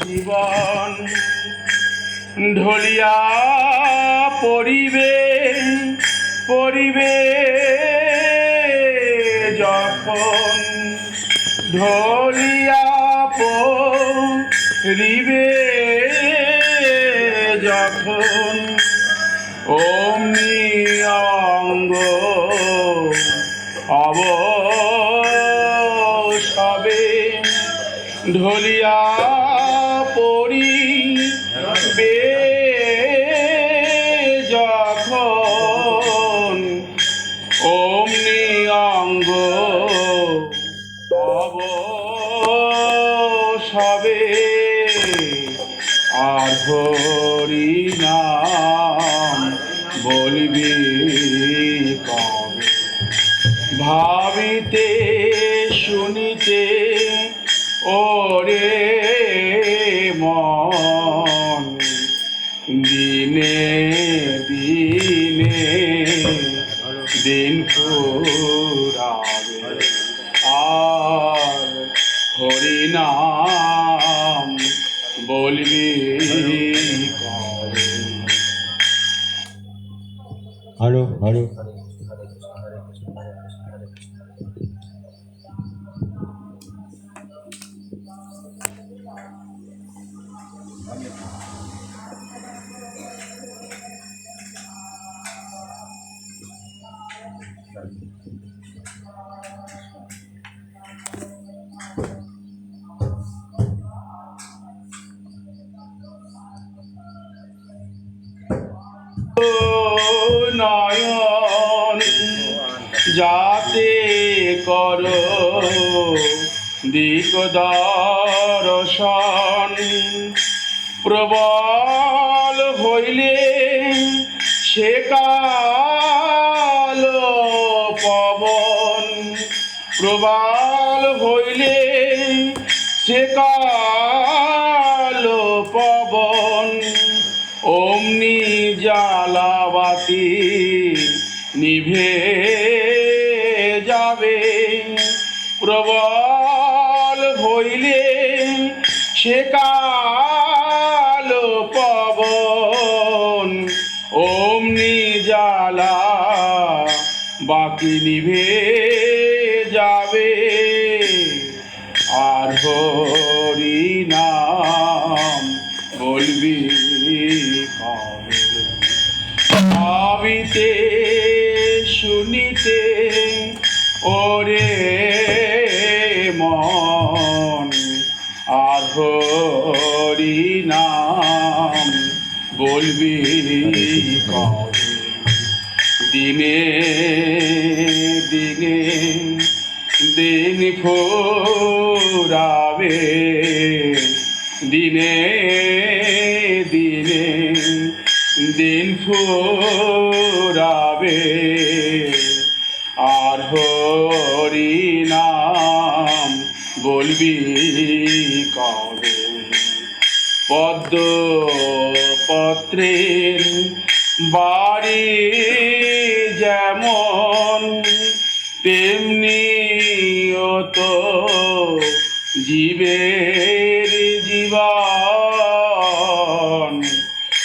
জীবন ঢলিয়া পড়িবে পড়িবে যখন ঢলিয়া পড়িবে যখন অমনি অঙ্গ অবসবে ঢলিয়া পড়িবে যখন অমনি অঙ্গ অবসবে আর হরি নাম বলিবি কবে ভাবিতে শুনিতে ওরে মন দিনে দিনে দিন ফুরাবে আর হরি নাম বলবি কবে। হ্যালো হ্যালো নয়ন যাতে করো দিক দর্শন প্রবল হইলে সে কাল পবন প্রবল হইলে সে কাল পবন অমনি জ্বালাবাতি নিভে যাবে প্রবল হইলে সে কাল পবন অমনি জ্বালা বাকি নিভে যাবে আর হরি নাম বলবি কবে ভাবিতে শুনিতে ওরে মন আর হরি নাম বলবি কবে দিনে দিনে দিন ফুরাবে দিনে দিনে দিন ফুরাবে আর হরি নাম বলবি কবে পদ্ম পত্রের বাড়ি যেমন তেমনি তো জীবের জীবন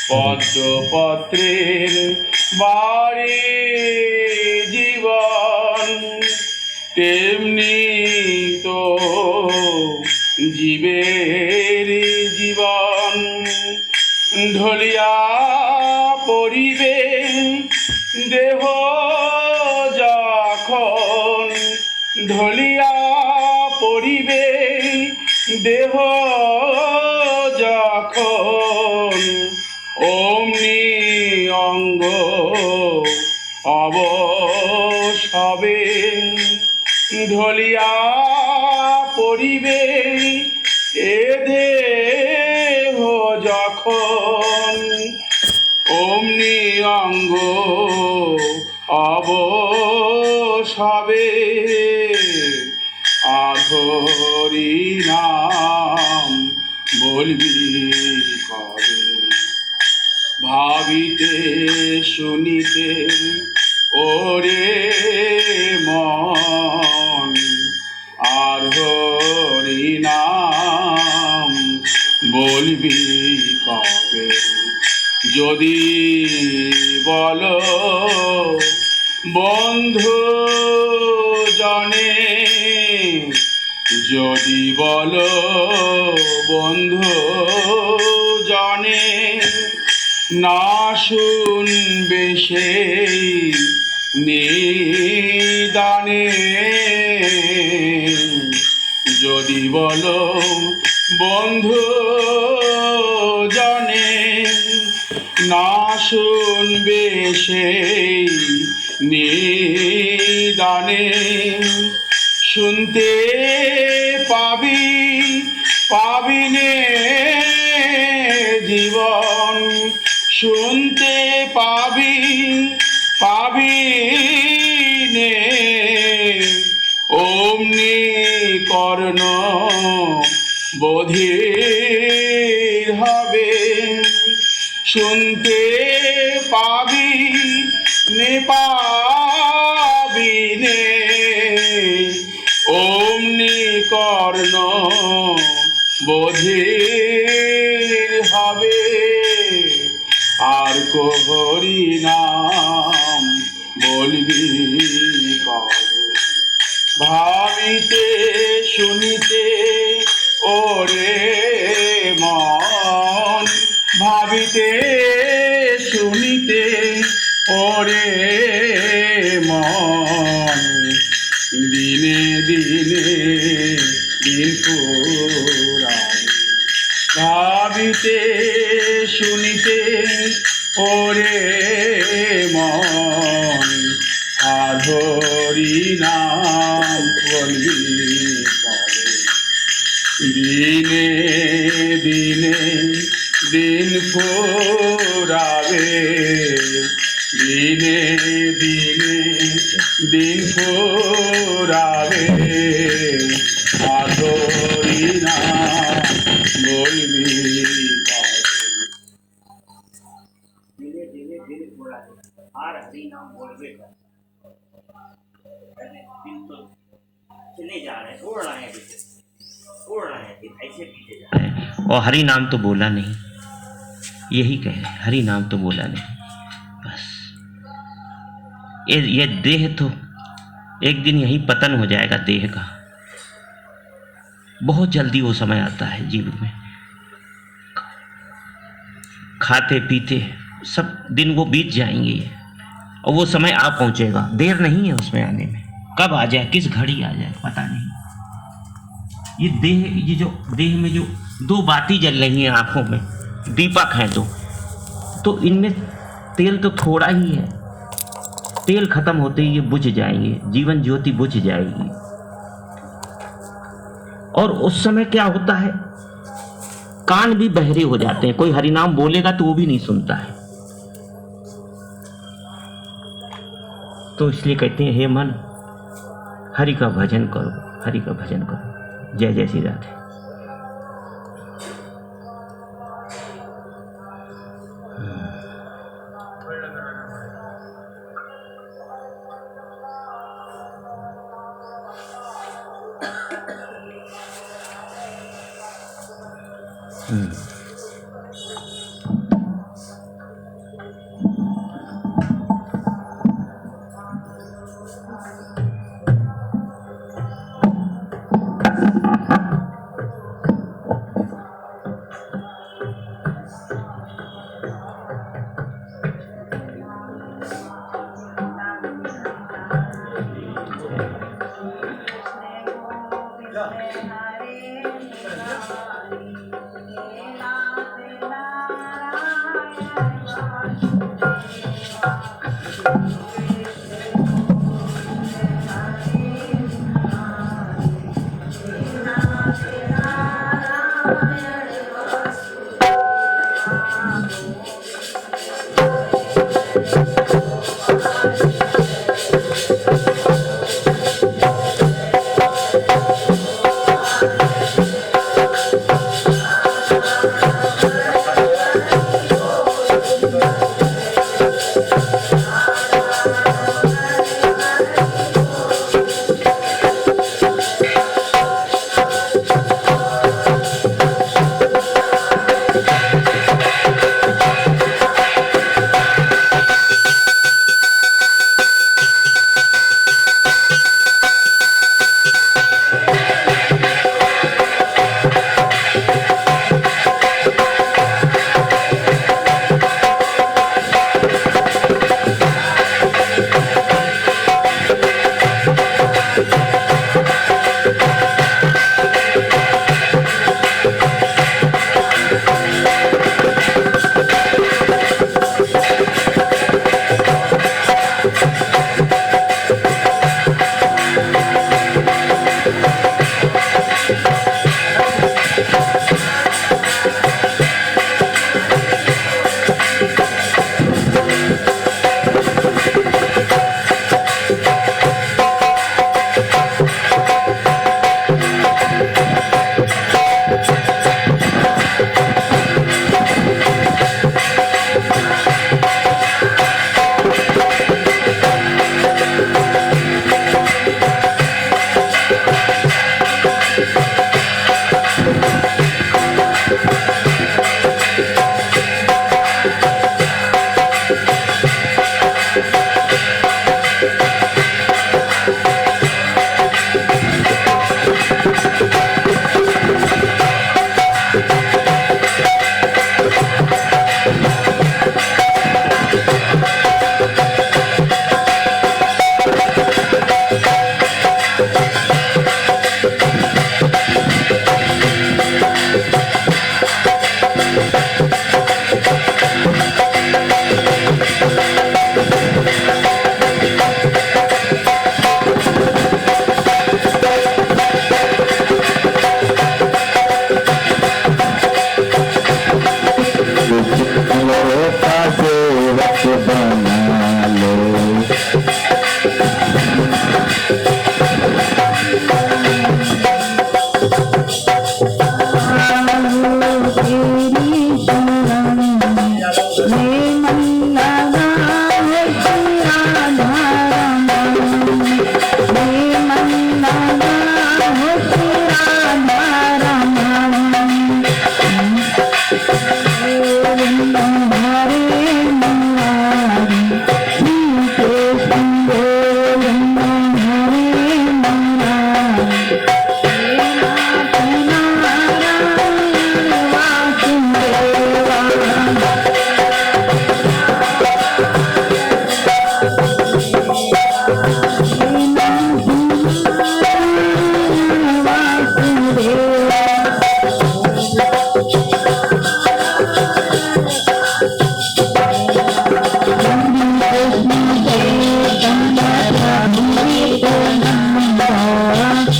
পদ্মপত্রের বাড়ি জীবন তেমনি তো জীবের জীবন ঢলিয়া পড়িবে দেহ যখন ঢলিয়া পড়িবে দেহ যখন অমনি অঙ্গ অবসবে ঢলিয়া পড়িবে এ দেহ যখন অমনি অঙ্গ অবসবে আর হরি নাম বলবি কবে ভাবিতে শুনিতে ওরে মন হরি নাম বলবি কবে? যদি বলো বন্ধু জনে, যদি বলো বন্ধু জনে, না শুনবে সেই নিদানে। যদি বলো বন্ধু জনে, না শুনবে সেই নিদানে। শুনতে পাবি পাবিনে জীবন, শুনতে পাবি পাবিনে অমনি কর্ণ বধির হবে। শুনতে পাবি নে পাবিনে অমনি কর্ণ বধির হবে। আর হরি নাম বলবি কবে? ভাবিতে শুনিতে ওরে মন, ভাবিতে শুনিতে ওরে মন, দিনে দিনে দিন ফুরায়। ভাবিতে শুনিতে ওরে মন, আর হরি নাম বলবি কবে? দিনে দিনে দিন ফুরাবে, দিনে দিনে দিন ফুরাবে, আর হরি নাম বলবি কবে? धीरे धीरे दिल थोड़ा है और हरि नाम बोलबे कर। दिल तो चले जा रहे हैं, उड़ रहे हैं, उड़ रहे हैं, दिल ऐसे पीछे जा रहे हैं और हरि नाम तो बोला नहीं, यही कह रहे, हरि नाम तो बोला नहीं। बस ये देह तो एक दिन यही पतन हो जाएगा देह का। बहुत जल्दी वो समय आता है जीवन में, खाते पीते सब दिन वो बीत जाएंगे और वो समय आ पहुंचेगा। देर नहीं है उसमें आने में, कब आ जाए, किस घड़ी आ जाए पता नहीं। ये देह, ये जो देह में जो दो बाती जल रही हैं आंखों में, दीपक हैं दो, तो इनमें तेल तो थोड़ा ही है। तेल खत्म होते ही ये बुझ जाएंगे, जीवन ज्योति बुझ जाएगी। और उस समय क्या होता है, कान भी बहरे हो जाते हैं। कोई हरिनाम बोलेगा तो वो भी नहीं सुनता है। तो इसलिए कहते हैं हे मन, हरि का भजन करो, हरि का भजन करो। जय जय श्री राधे।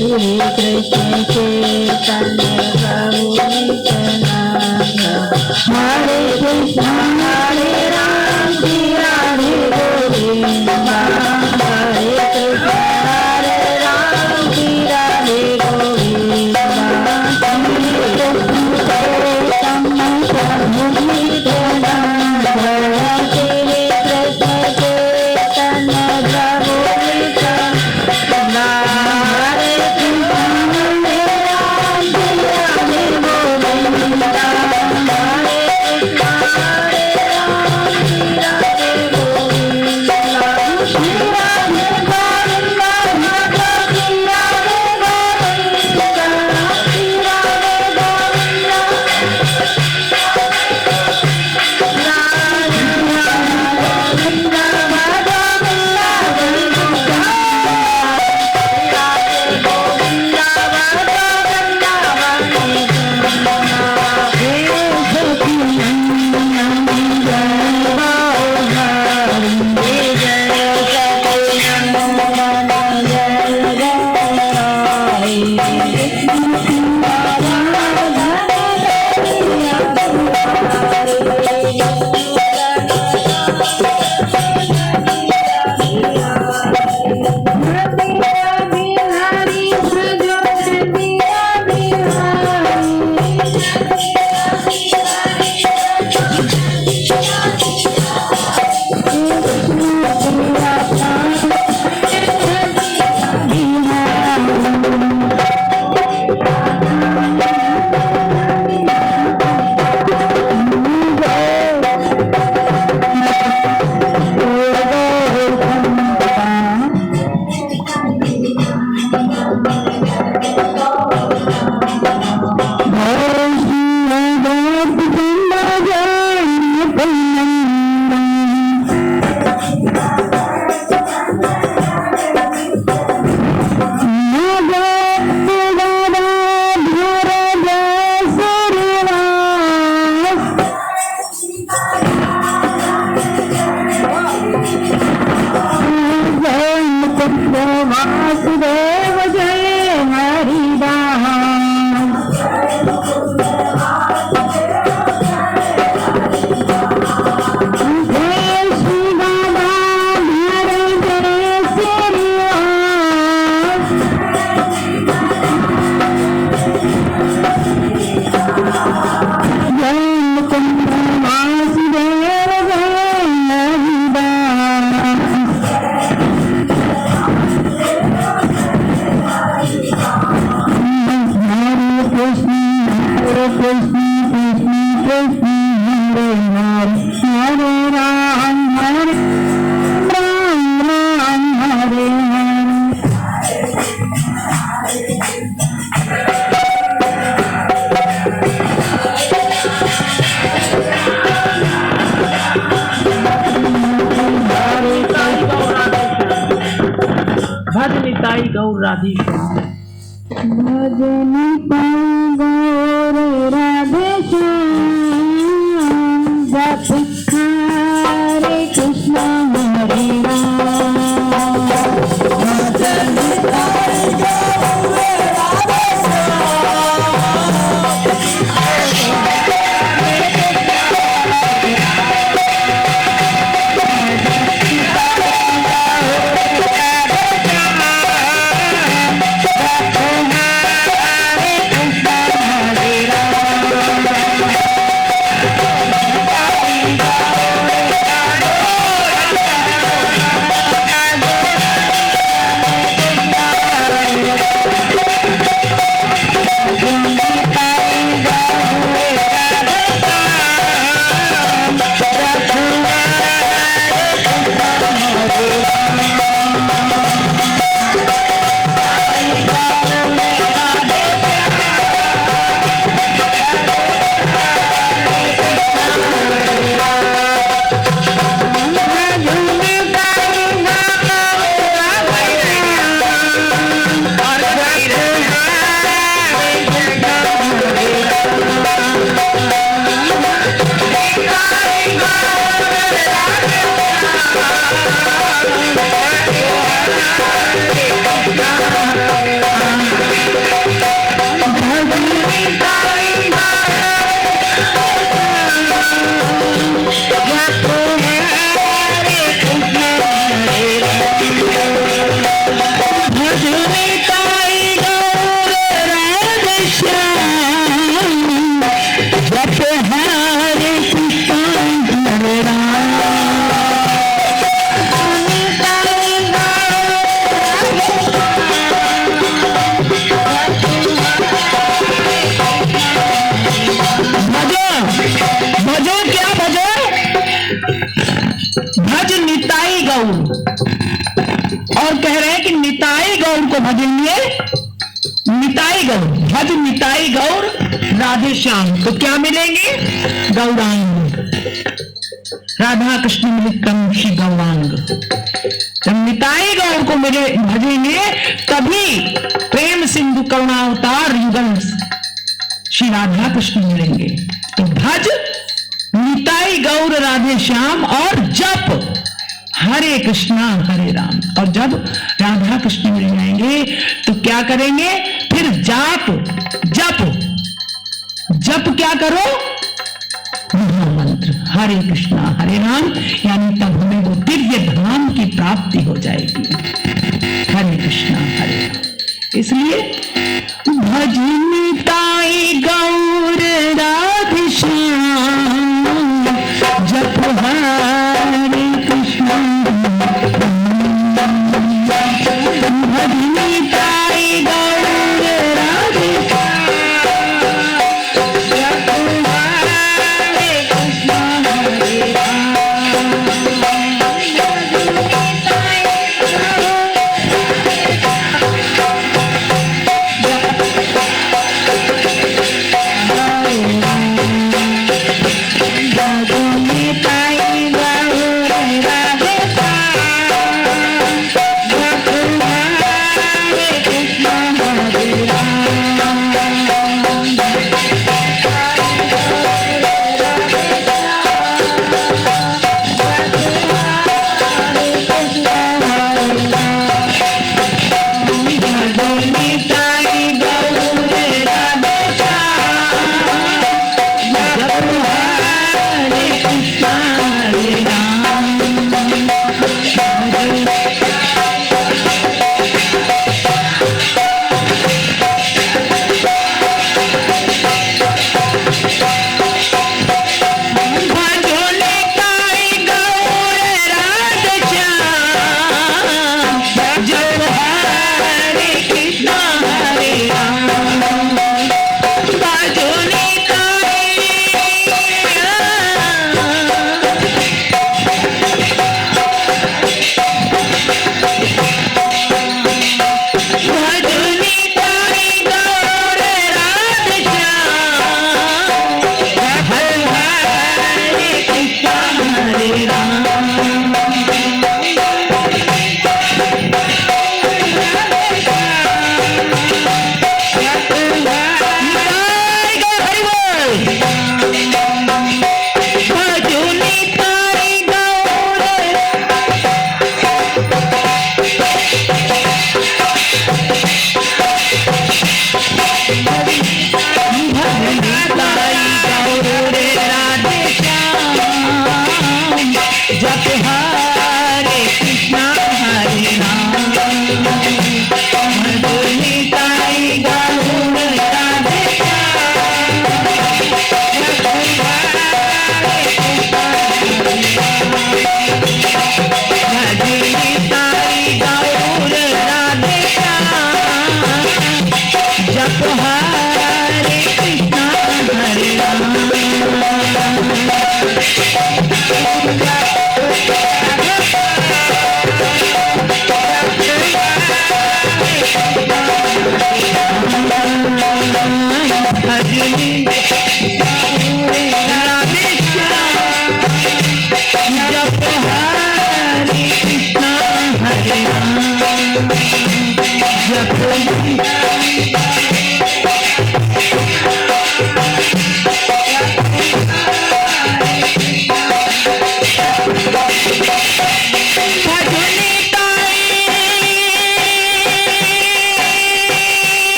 कृष्ण चैतन्य प्रभु नित्यानंद हरे कृष्ण हरे राम श्री राधे गोविंद हरे कृष्ण हरे राम श्री राधे गोविंद वासुदेव जय हरिदास जय श्री दादा हरे जय श्री जय मुकुंद वासुदेव जय Haridas Hare Krishna, Krishna Krishna, Hare Hare, Hare Ram, Hare Ram, Ram Hare Hare. भजनिताई गौर राधे श्याम। भजन पाई गौर राधे श्याम जप हरे कृष्ण हरे राम भजन पाई गौर राधे श्याम भजेंगे निताई गौर, भज निताई गौर राधे श्याम, तो क्या मिलेंगे? गौरांग, राधा कृष्ण मिलितम श्री गौरांग। जब निताई गौर को मिले भजेंगे तभी प्रेम सिंधु करुणावतार युगल श्री राधा कृष्ण मिलेंगे। तो भज निताई गौर राधे श्याम और जप हरे कृष्णा हरे राम। और जब राधा कृष्ण मिल जाएंगे तो क्या करेंगे? फिर जाप जप जप क्या करो? महामंत्र हरे कृष्णा हरे राम, यानी तब हमें वो दिव्य धाम की प्राप्ति हो जाएगी। हरे कृष्णा हरे राम। इसलिए भजनिताई गौर राधे श्याम, जप हरे कृष्णा भजनिताई गौर राधे श्याम, जप हरे कृष्णा हरे राम।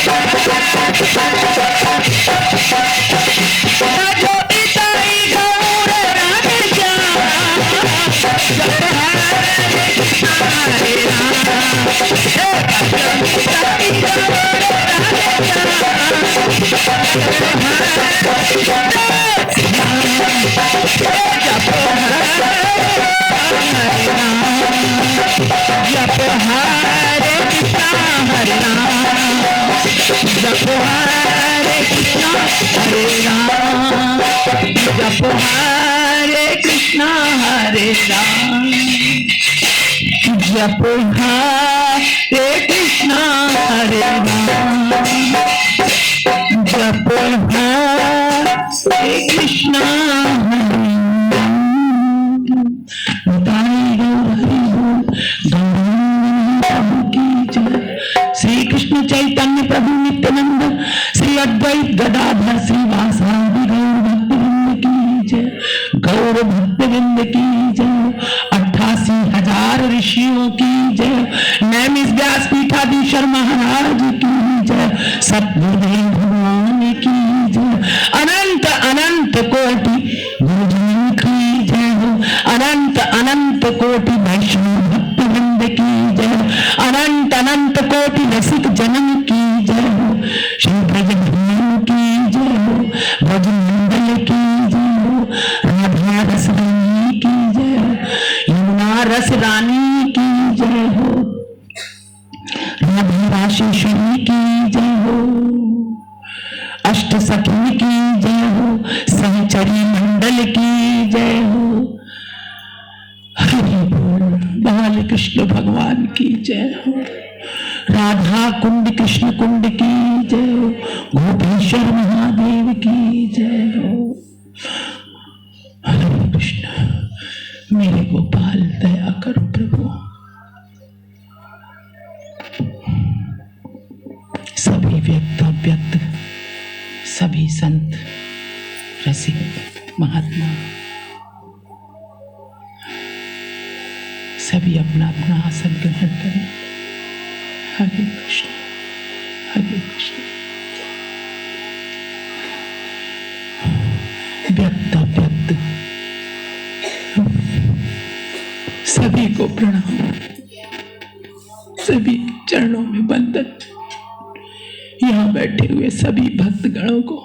भजो निताई गौर राधे श्याम, जप हरे कृष्ण हरे राम, भजो निताई गौर राधे श्याम, जप हरे कृष्ण हरे राम, जप हरे कृष्ण हरे राम, जप हरे कृष्ण हरे राम, जप हरे कृष्ण हरे राम, जप हरे कृष्ण हरे श्री कृष्ण चैतन्य प्रभु नित्यानंद, श्री अद्वैत गदाधर श्रीवासादि गौर भक्तवृंद की जय, गौर भक्तवृंद की जय, 88,000 ऋषियों की जय, नैमिष व्यास पीठाधीश्वर महाराज की जय, सतगुरुदेव भगवान की जय, अनंत अनंत कोटि गुरुजनों की जय हो, अनंत अनंत कोटि वैष्णव भक्तवृंद की जय, अनंत अनंत कोटि रसिक जनन की जय हो, श्री ब्रज भूमि की जय हो, ब्रज मंडल की जय हो, राधा रस रानी की जय हो, यमुना रस रानी की जय हो, राधा राशेश्वरी की जय हो, अष्ट सखी की जय हो, सहचरी मंडल की जय हो, हरि बोल, बाल कृष्ण भगवान की जय हो, राधा कुंड कृष्ण कुंड की जय हो, गोपेश्वर महादेव की जय हो, हरे कृष्ण। मेरे गोपाल दया करो प्रभु, सभी व्यक्त अव्यक्त, सभी संत रसिक महात्मा सभी अपना अपना आसन ग्रहण करें। हरे कृष्ण हरे कृष्ण। व्यक्त अव्यक्त सभी को प्रणाम, सभी चरणों में वंदन। यहाँ बैठे हुए सभी भक्तगणों को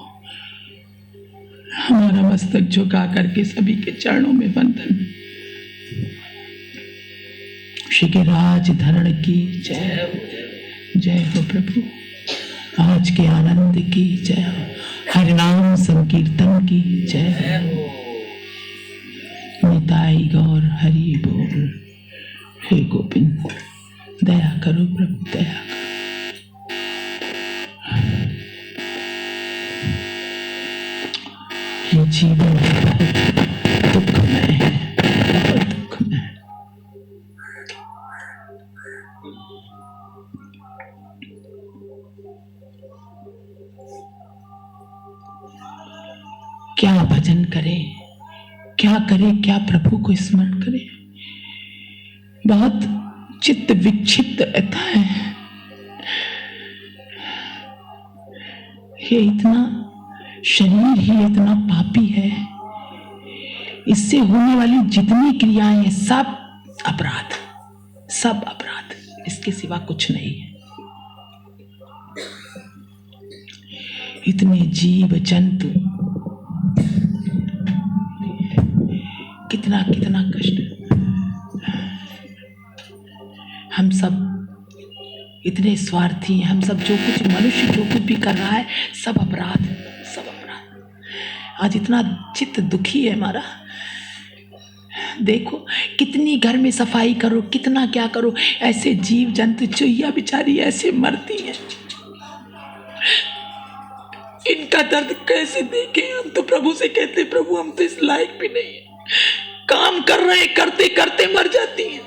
हमारा मस्तक झुका करके सभी के चरणों में वंदन। श्री गिरिराज धरण की जय हो, जय हो प्रभु। आज के आनंद की जय हो, हरिनाम संकीर्तन की जय हो। निताई गौर हरि बोल। हे गोविंद दया करो प्रभु, दया करो। ये जीवन बहुत दुखमय है, बहुत दुखमय। क्या भजन करें, क्या करें, क्या प्रभु को स्मरण करें। बहुत चित्त विक्षिप्त रहता है। ये इतना शरीर ही इतना पापी है, इससे होने वाली जितनी क्रियाएं हैं सब अपराध, सब अपराध, इसके सिवा कुछ नहीं है। इतने जीव जंतु, कितना कितना कष्ट। हम सब इतने स्वार्थी हैं, हम सब जो कुछ मनुष्य जो कुछ भी कर रहा है सब अपराध, सब अपराध। आज इतना चित्त दुखी है हमारा। देखो कितनी घर में सफाई करो, कितना क्या करो, ऐसे जीव जंतु चुहिया बेचारी ऐसे मरती हैं। इनका दर्द कैसे देखें। हम तो प्रभु से कहते प्रभु हम तो इस लायक भी नहीं है, काम कर रहे हैं, करते करते मर जाती हैं,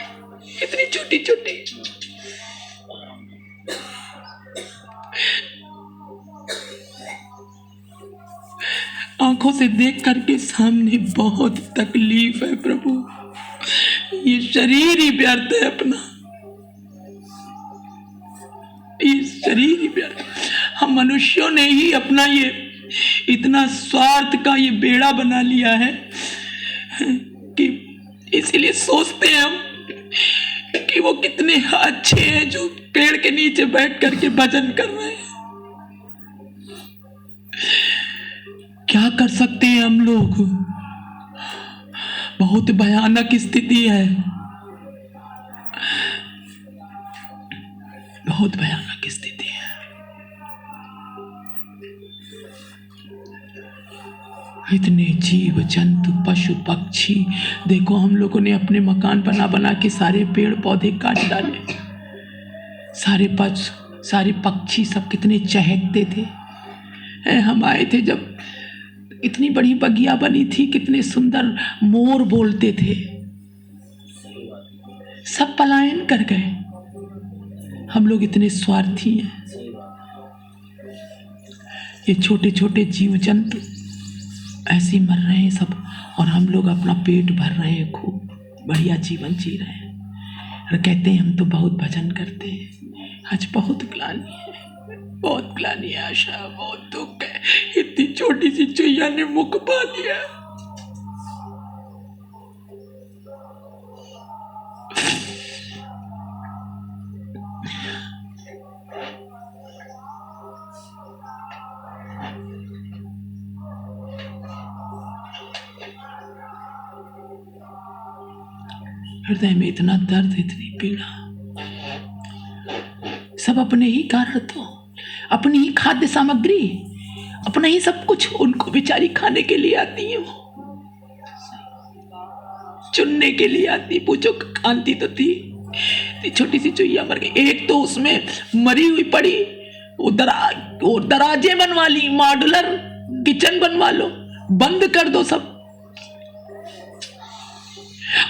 इतनी छोटी छोटी। आंखों से देख करके सामने बहुत तकलीफ है प्रभु। ये शरीर ही व्यर्थ है अपना, ये शरीर ही व्यर्थ। हम मनुष्यों ने ही अपना ये इतना स्वार्थ का ये बेड़ा बना लिया है कि इसीलिए सोचते हैं हम कि वो कितने अच्छे हैं जो पेड़ के नीचे बैठ करके भजन कर रहे हैं। क्या कर सकते हैं हम लोग? बहुत भयानक स्थिति है, बहुत भयानक स्थिति है। इतने जीव जंतु पशु पक्षी, देखो हम लोगों ने अपने मकान बना बना के सारे पेड़ पौधे काट डाले। सारे पक्षी सब कितने चहकते थे। हम आए थे जब इतनी बड़ी बगिया बनी थी, कितने सुंदर मोर बोलते थे, सब पलायन कर गए। हम लोग इतने स्वार्थी हैं। ये छोटे छोटे जीव जंतु ऐसे मर रहे हैं सब, और हम लोग अपना पेट भर रहे हैं, खूब बढ़िया जीवन जी रहे हैं और कहते हैं हम तो बहुत भजन करते हैं। आज बहुत ग्लानि है, बहुत ग्लानि है आशा, बहुत दुख है। इतनी छोटी सी चुईया ने मुख पा दिया। हृदय में इतना दर्द, इतनी पीड़ा, सब अपने ही कारण, तो अपनी ही खाद्य सामग्री, अपना ही सब कुछ उनको बेचारी खाने के लिए आती है, वो चुनने के लिए आती। पूछो कांति तो थी, छोटी सी चुईया मर गई। एक तो उसमें मरी हुई पड़ी, वो दराजे बनवा ली, मॉड्यूलर किचन बनवा लो, बंद कर दो सब।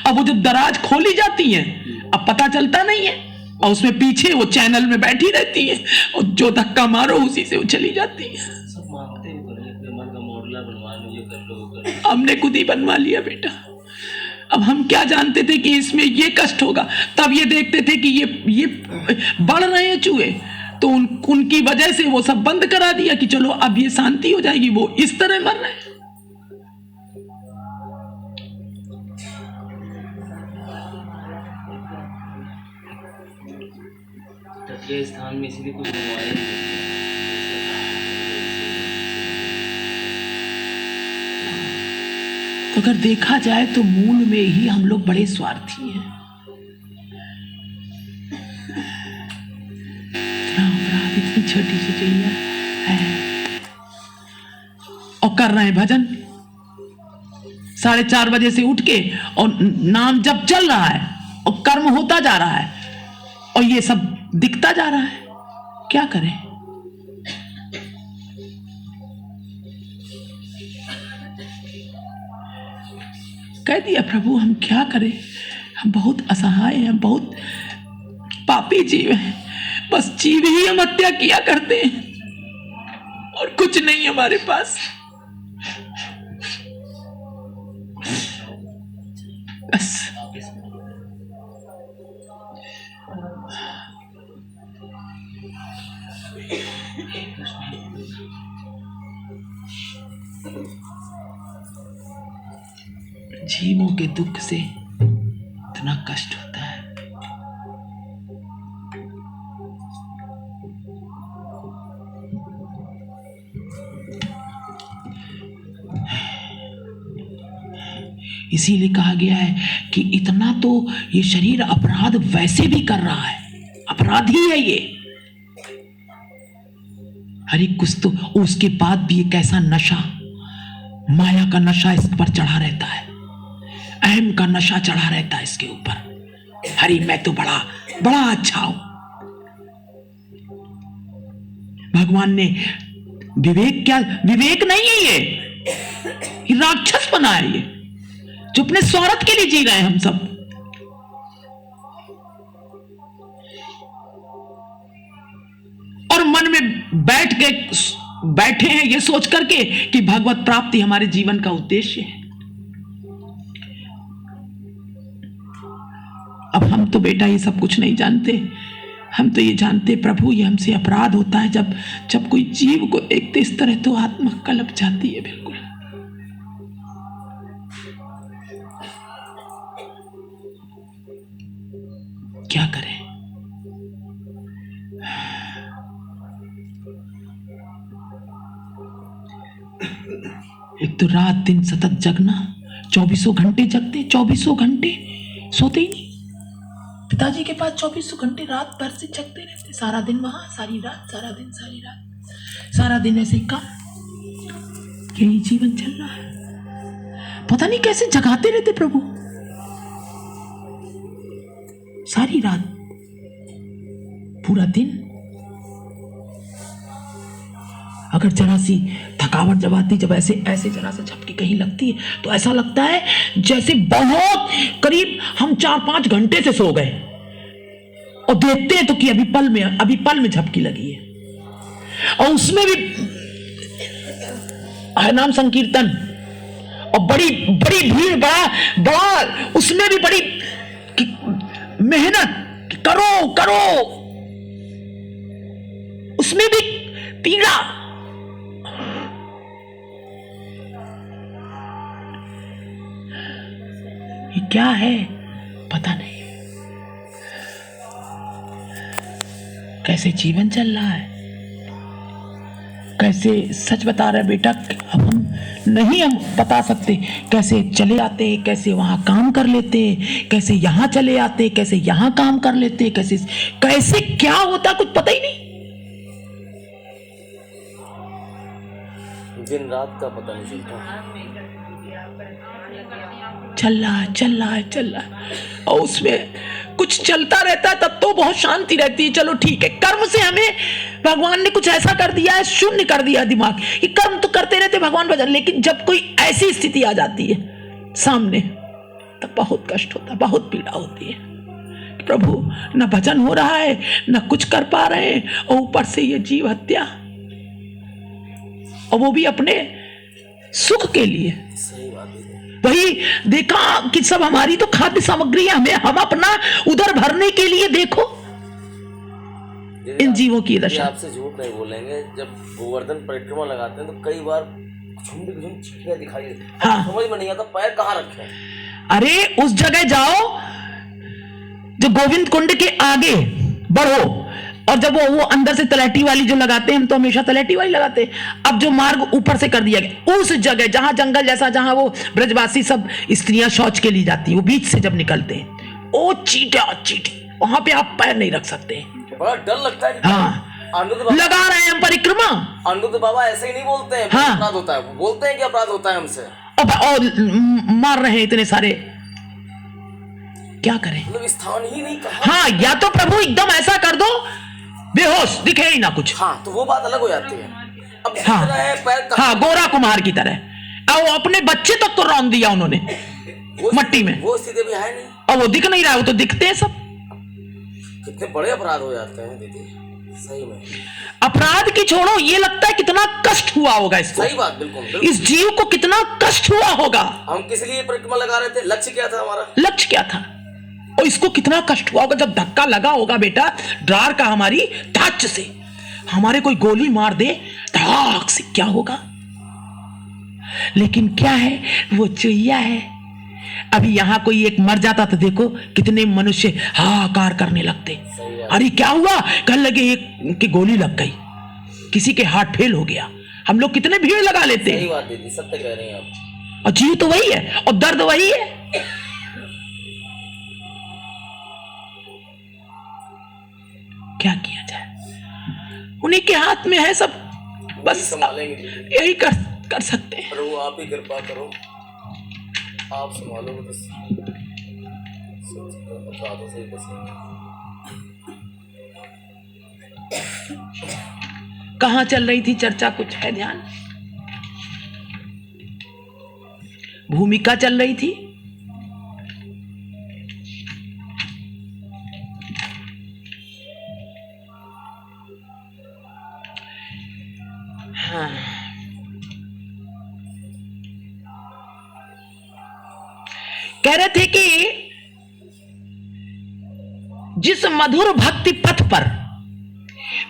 अब वो जब दराज खोली जाती है, अब पता चलता नहीं है, और उसमें पीछे वो चैनल में बैठी रहती है, और जो धक्का मारो उसी से वो चली जाती है। सब मांगते हैं अपने मन का मॉडलर बनवा लो, ये कर लो, वो कर लो। हमने खुद ही बनवा लिया बेटा। अब हम क्या जानते थे कि इसमें ये कष्ट होगा? तब ये देखते थे कि ये बढ़ रहे हैं चूहे, तो उनकी वजह से वो सब बंद करा दिया कि चलो अब ये शांति हो जाएगी। वो इस तरह मर रहे हैं। तटीय स्थान में इसलिए कुछ बनवाया नहीं। तो अगर देखा जाए तो मूल में ही हम लोग बड़े स्वार्थी हैं। इतना अपराध, इतनी छोटी सी चीज है, और कर रहे हैं भजन 4:30 बजे से उठ के, और नाम जब चल रहा है और कर्म होता जा रहा है, और ये सब दिखता जा रहा है। क्या करें? कह दिया प्रभु, हम क्या करें? हम बहुत असहाय हैं, बहुत पापी जीव हैं। बस जीव ही हम हत्या किया करते हैं, और कुछ नहीं हमारे पास। बस जीवों के दुख से इतना कष्ट होता है। इसीलिए कहा गया है कि इतना तो ये शरीर अपराध वैसे भी कर रहा है, अपराधी है ये। हर एक कुछ तो, उसके बाद भी एक ऐसा नशा, माया का नशा इस पर चढ़ा रहता है, अहम का नशा चढ़ा रहता है इसके ऊपर। हरी मैं तो बड़ा बड़ा अच्छा हूं। भगवान ने विवेक, क्या विवेक नहीं है ये राक्षस बना है, ये जो अपने स्वार्थ के लिए जी रहे हैं हम सब। और मन में बैठे हैं ये सोच करके कि भगवत प्राप्ति हमारे जीवन का उद्देश्य है। अब हम तो बेटा ये सब कुछ नहीं जानते। हम तो ये जानते प्रभु, ये हमसे अपराध होता है जब जब कोई जीव को देखते इस तरह, तो आत्मा कलप जाती है बिल्कुल। क्या करें? एक तो रात दिन सतत जगना, 24 घंटे जगते, 24 घंटे सोते ही नहीं। पिताजी के पास 24 घंटे रात भर से जगते रहते, सारा दिन वहां, सारी रात, सारा दिन, सारी रात, सारा दिन ऐसे काम। यही जीवन चल रहा है। पता नहीं कैसे जगाते रहते प्रभु, सारी रात, पूरा दिन। अगर जरा सी थकावट जब आती, जब ऐसे ऐसे जरा से झपकी कहीं लगती है, तो ऐसा लगता है जैसे बहुत करीब हम 4-5 घंटे से सो गए, और देखते हैं तो कि अभी पल में झपकी लगी है। और उसमें भी नाम संकीर्तन, और बड़ी बड़ी भीड़, बड़ा उसमें भी बड़ी मेहनत, करो, उसमें भी पीड़ा। ये क्या है पता नहीं, कैसे जीवन चल रहा है, कैसे। सच बता रहे बेटा, हम बता सकते कैसे चले आते हैं, कैसे वहां काम कर लेते हैं, कैसे यहां चले आते हैं, कैसे यहां काम कर लेते हैं, कैसे क्या होता कुछ पता ही नहीं। दिन रात का पता नहीं चलता। चल रहा है, और उसमें कुछ चलता रहता है, तब तो बहुत शांति रहती है। चलो ठीक है, कर्म से हमें भगवान ने कुछ ऐसा कर दिया है, शून्य कर दिया दिमाग, ये कर्म तो करते रहते भगवान भजन। लेकिन जब कोई ऐसी स्थिति आ जाती है सामने, तब बहुत कष्ट होता है, बहुत पीड़ा होती है। प्रभु, न भजन हो रहा है, न कुछ कर पा रहे हैं, और ऊपर से ये जीव हत्या, और वो भी अपने सुख के लिए। सही बात है। वही देखा कि सब हमारी तो खाद्य सामग्री है, हम अपना उधर भरने के लिए देखो इन जीवों की दशा। आपसे झूठ नहीं बोलेंगे, जब गोवर्धन परिक्रमा लगाते हैं तो कई बार झुंड चीटियां दिखाई देती, हाँ। समझ में नहीं आता पैर कहाँ रखे। अरे उस जगह जाओ जो गोविंद कुंड के आगे बढ़ो, और जब वो अंदर से तलैटी वाली जो लगाते हैं, हम तो हमेशा तलैटी वाली लगाते हैं, अब जो मार्ग ऊपर से कर दिया गया, उस जगह जहां जंगल जैसा, जहां वो ब्रजवासी सब स्त्रियां शौच के लिए जाती है, वो बीच से जब निकलते हैं, ओ चीटी, वहां पे आप पैर नहीं रख सकते। बड़ा डर लगता है। हाँ, लगा रहे हैं हम परिक्रमा। अनिरुद्ध बाबा ऐसे ही नहीं बोलते हैं। हाँ। अपराध होता है, वो बोलते हैं कि अपराध होता है हमसे, और मार रहे हैं इतने सारे, क्या करें? मतलब स्थान ही नहीं कहा। हाँ, या तो प्रभु एकदम ऐसा कर दो बेहोश, दिखे ही ना कुछ। हाँ, तो वो बात अलग हो जाती है। अब हाँ, है पैर हाँ, गोरा कुमार की तरह, और वो अपने बच्चे तक को रौंद दिया उन्होंने मट्टी में। वो स्थिति भी है नहीं, और वो दिख नहीं रहा, वो तो दिखते हैं सब। कितने बड़े अपराध हो जाते हैं दीदी, सही में। अपराध की छोड़ो, ये लगता है कितना कष्ट हुआ होगा इसको। सही बात, बिल्कुल। इस जीव को कितना कष्ट हुआ होगा। हम किस लिए परिक्रमा लगा रहे थे, लक्ष्य क्या था हमारा? लक्ष्य क्या था, और इसको कितना कष्ट हुआ होगा जब धक्का लगा होगा बेटा ड्रार का, हमारी धाच से हमारे कोई गोली मार दे, धड़ाक से, क्या होगा। लेकिन क्या है, वो चुहिया है। अभी यहां कोई एक मर जाता तो देखो कितने मनुष्य हाहाकार करने लगते, अरे क्या हुआ, कह लगे एक की गोली लग गई, किसी के हार्ट फेल हो गया, हम लोग कितने भीड़ लगा लेते हैं। सही बात दीदी, सत्य कह रहे हैं आप। और जीव तो वही है, और दर्द वही है। क्या किया जाए, उन्हीं के हाथ में है सब, बस संभालेंगे, यही कर सकते हैं। प्रभु आप ही कृपा करो, आप संभालोगे तो अपराधों से ही बचेंगे। कहाँ चल रही थी चर्चा, कुछ है ध्यान? भूमिका चल रही थी। हाँ, कह रहे थे कि जिस मधुर भक्ति पथ पर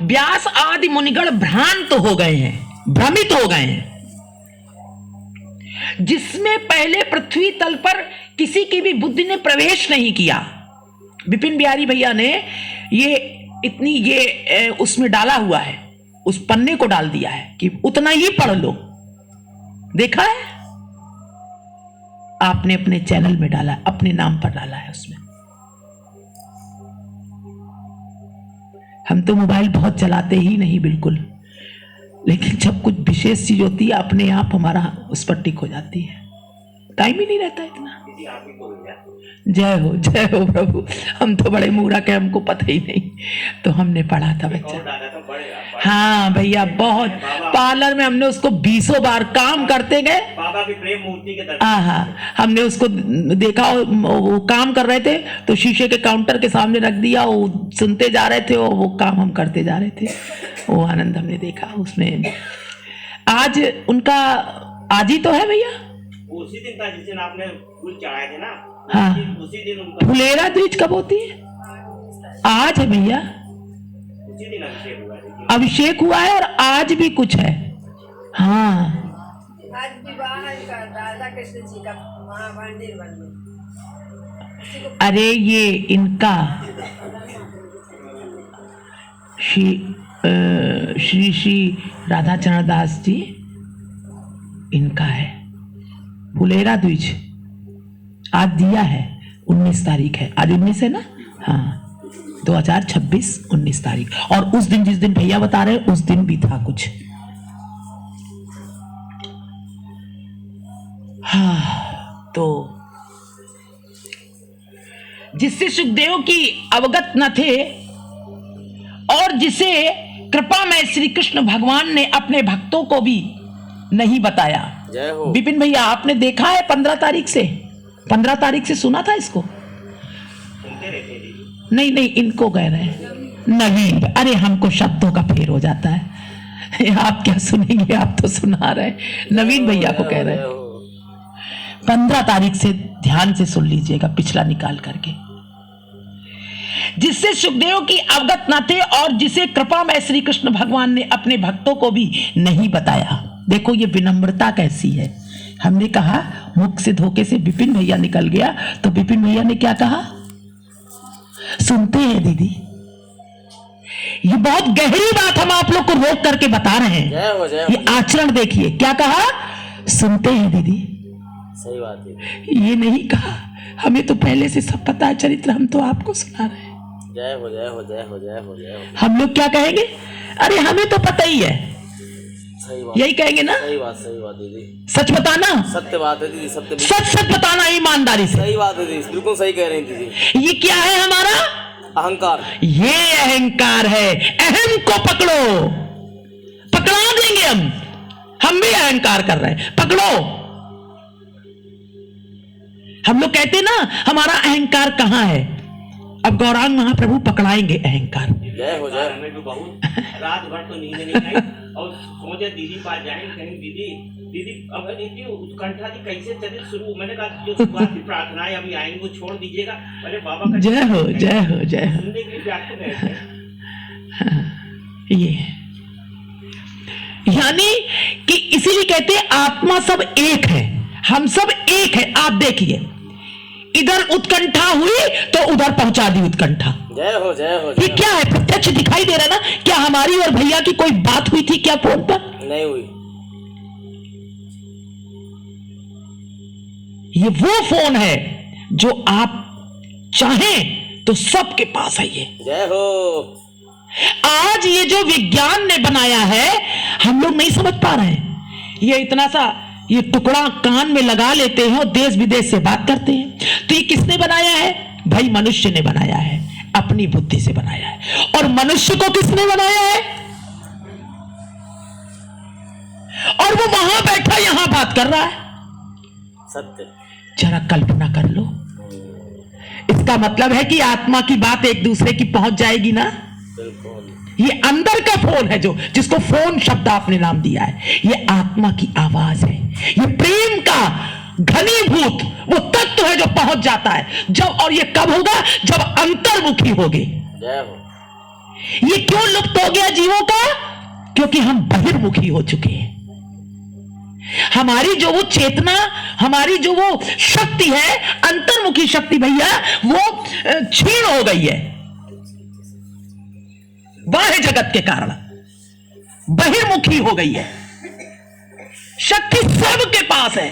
व्यास आदि मुनिगण भ्रांत हो गए हैं, भ्रमित हो गए हैं, जिसमें पहले पृथ्वी तल पर किसी की भी बुद्धि ने प्रवेश नहीं किया, विपिन बिहारी भैया ने ये उसमें डाला हुआ है, उस पन्ने को डाल दिया है कि उतना ही पढ़ लो। देखा है आपने, अपने चैनल में डाला, अपने नाम पर डाला है उसमें। हम तो मोबाइल बहुत चलाते ही नहीं बिल्कुल, लेकिन जब कुछ विशेष चीज होती है अपने आप हमारा उस पर टिक हो जाती है, टाइम ही नहीं रहता इतना। जय हो प्रभु। हम तो बड़े मूर्ख है, हमको पता ही नहीं, तो हमने पढ़ा था बच्चा। हाँ भैया, बहुत पार्लर में हमने उसको 20 बार काम करते गए, बाबा की प्रेम मूर्ति के दर्शन। हाँ, हमने उसको देखा, वो काम कर रहे थे तो शीशे के काउंटर के सामने रख दिया, वो सुनते जा रहे थे और वो काम हम करते जा रहे थे। वो आनंद हमने देखा उसमें। आज उनका आज ही तो है भैया, उसी दिन था जिस दिन आपने फूल चढ़ाए थे ना। हाँ, उसी दिन उनका फुलेरा द्विज कब होती है? आज है भैया, उसी दिन अभिषेक हुआ है। अभिषेक हुआ है और आज भी कुछ है। हाँ, आज विवाह का राधा कृष्ण जी का वहाँ मंदिर बन गया। अरे ये इनका श्री राधाचरण दास जी, इनका है फुलेरा द्विज। आज दिया है, 19 तारीख है, आज 19 है ना? हाँ, 2026 19 तारीख। और उस दिन जिस दिन भैया बता रहे उस दिन भी था कुछ। हाँ, तो जिससे सुखदेव की अवगत न थे और जिसे कृपा में श्री कृष्ण भगवान ने अपने भक्तों को भी नहीं बताया। विपिन भैया आपने देखा है 15 तारीख से सुना था इसको? नहीं, इनको कह रहे हैं नवीन। अरे हमको शब्दों का फेर हो जाता है, आप क्या सुनेंगे, आप तो सुना रहे हैं। नवीन भैया को कह रहे हैं 15 तारीख से ध्यान से सुन लीजिएगा, पिछला निकाल करके। जिससे सुखदेव की अवगत न थे और जिसे कृपा में श्री कृष्ण भगवान ने अपने भक्तों को भी नहीं बताया। देखो ये विनम्रता कैसी है। हमने कहा मुख से धोखे से विपिन भैया निकल गया, तो विपिन भैया ने क्या कहा? सुनते हैं दीदी, ये बहुत गहरी बात हम आप लोग को रोक करके बता रहे हैं। ये आचरण देखिए, क्या कहा? सुनते हैं दीदी। सही बात है। ये नहीं कहा हमें तो पहले से सब पता है चरित्र, हम तो आपको सुना रहे हैं। जय हो जय हो जय हो जय हो जय हो। हम लोग क्या कहेंगे? अरे हमें तो पता ही है, सही बात, यही कहेंगे ना? सही बात दीदी, सच बताना, सत्य बात है दीदी, सत्य सच बताना ईमानदारी से। सही बात है दीदी, बिल्कुल सही कह रहे हैं दीदी। ये क्या है हमारा? अहंकार। ये अहंकार है। अहम को पकड़ो, पकड़ा देंगे हम भी अहंकार कर रहे हैं, पकड़ो। हम लोग कहते ना हमारा अहंकार कहाँ है? अब गौरांग महाप्रभु पकड़ाएंगे अहंकार। जय हो जय। हमें भी बहुत रात भर तो नींद नहीं आई और सोचे दीदी पास जाएंगे, कहीं दीदी अब दीदी उत्कंठा की कैसे चरित्र शुरू। मैंने कहा जो शुरुआत की प्रार्थनाएं अभी आएंगी वो छोड़ दीजिएगा, अरे बाबा का जय हो जय हो जय हो। सुनने के लिए व्याकुल गए थे। ये यानी कि इसीलिए कहते हैं आत्मा सब एक है, हम सब एक है। आप देखिए इधर उत्कंठा हुई तो उधर पहुंचा दी उत्कंठा। जय हो जय हो। ये क्या है? प्रत्यक्ष दिखाई दे रहा है ना? क्या हमारी और भैया की कोई बात हुई थी क्या फोन पर? नहीं हुई। ये वो फोन है जो आप चाहें तो सबके पास है। ये जय हो। आज ये जो विज्ञान ने बनाया है हम लोग नहीं समझ पा रहे हैं। ये इतना सा ये टुकड़ा कान में लगा लेते हैं और देश विदेश से बात करते हैं। तो ये किसने बनाया है? भाई मनुष्य ने बनाया है, अपनी बुद्धि से बनाया है। और मनुष्य को किसने बनाया है? और वो वहां बैठा यहां बात कर रहा है। सत्य। जरा कल्पना कर लो, इसका मतलब है कि आत्मा की बात एक दूसरे की पहुंच जाएगी ना? बिल्कुल। ये अंदर का फोन है जो जिसको फोन शब्द आपने नाम दिया है, ये आत्मा की आवाज है। ये प्रेम का घनीभूत वो तत्व है जो पहुंच जाता है जब, और ये कब होगा? जब अंतर्मुखी होगे। जय हो। ये क्यों लुप्त हो गया जीवों का? क्योंकि हम बहिर्मुखी हो चुके हैं। हमारी जो वो चेतना, हमारी जो वो शक्ति है, अंतर्मुखी शक्ति भैया, वो क्षीण हो गई है बाह्य जगत के कारण, बहिर्मुखी हो गई है। शक्ति सबके पास है,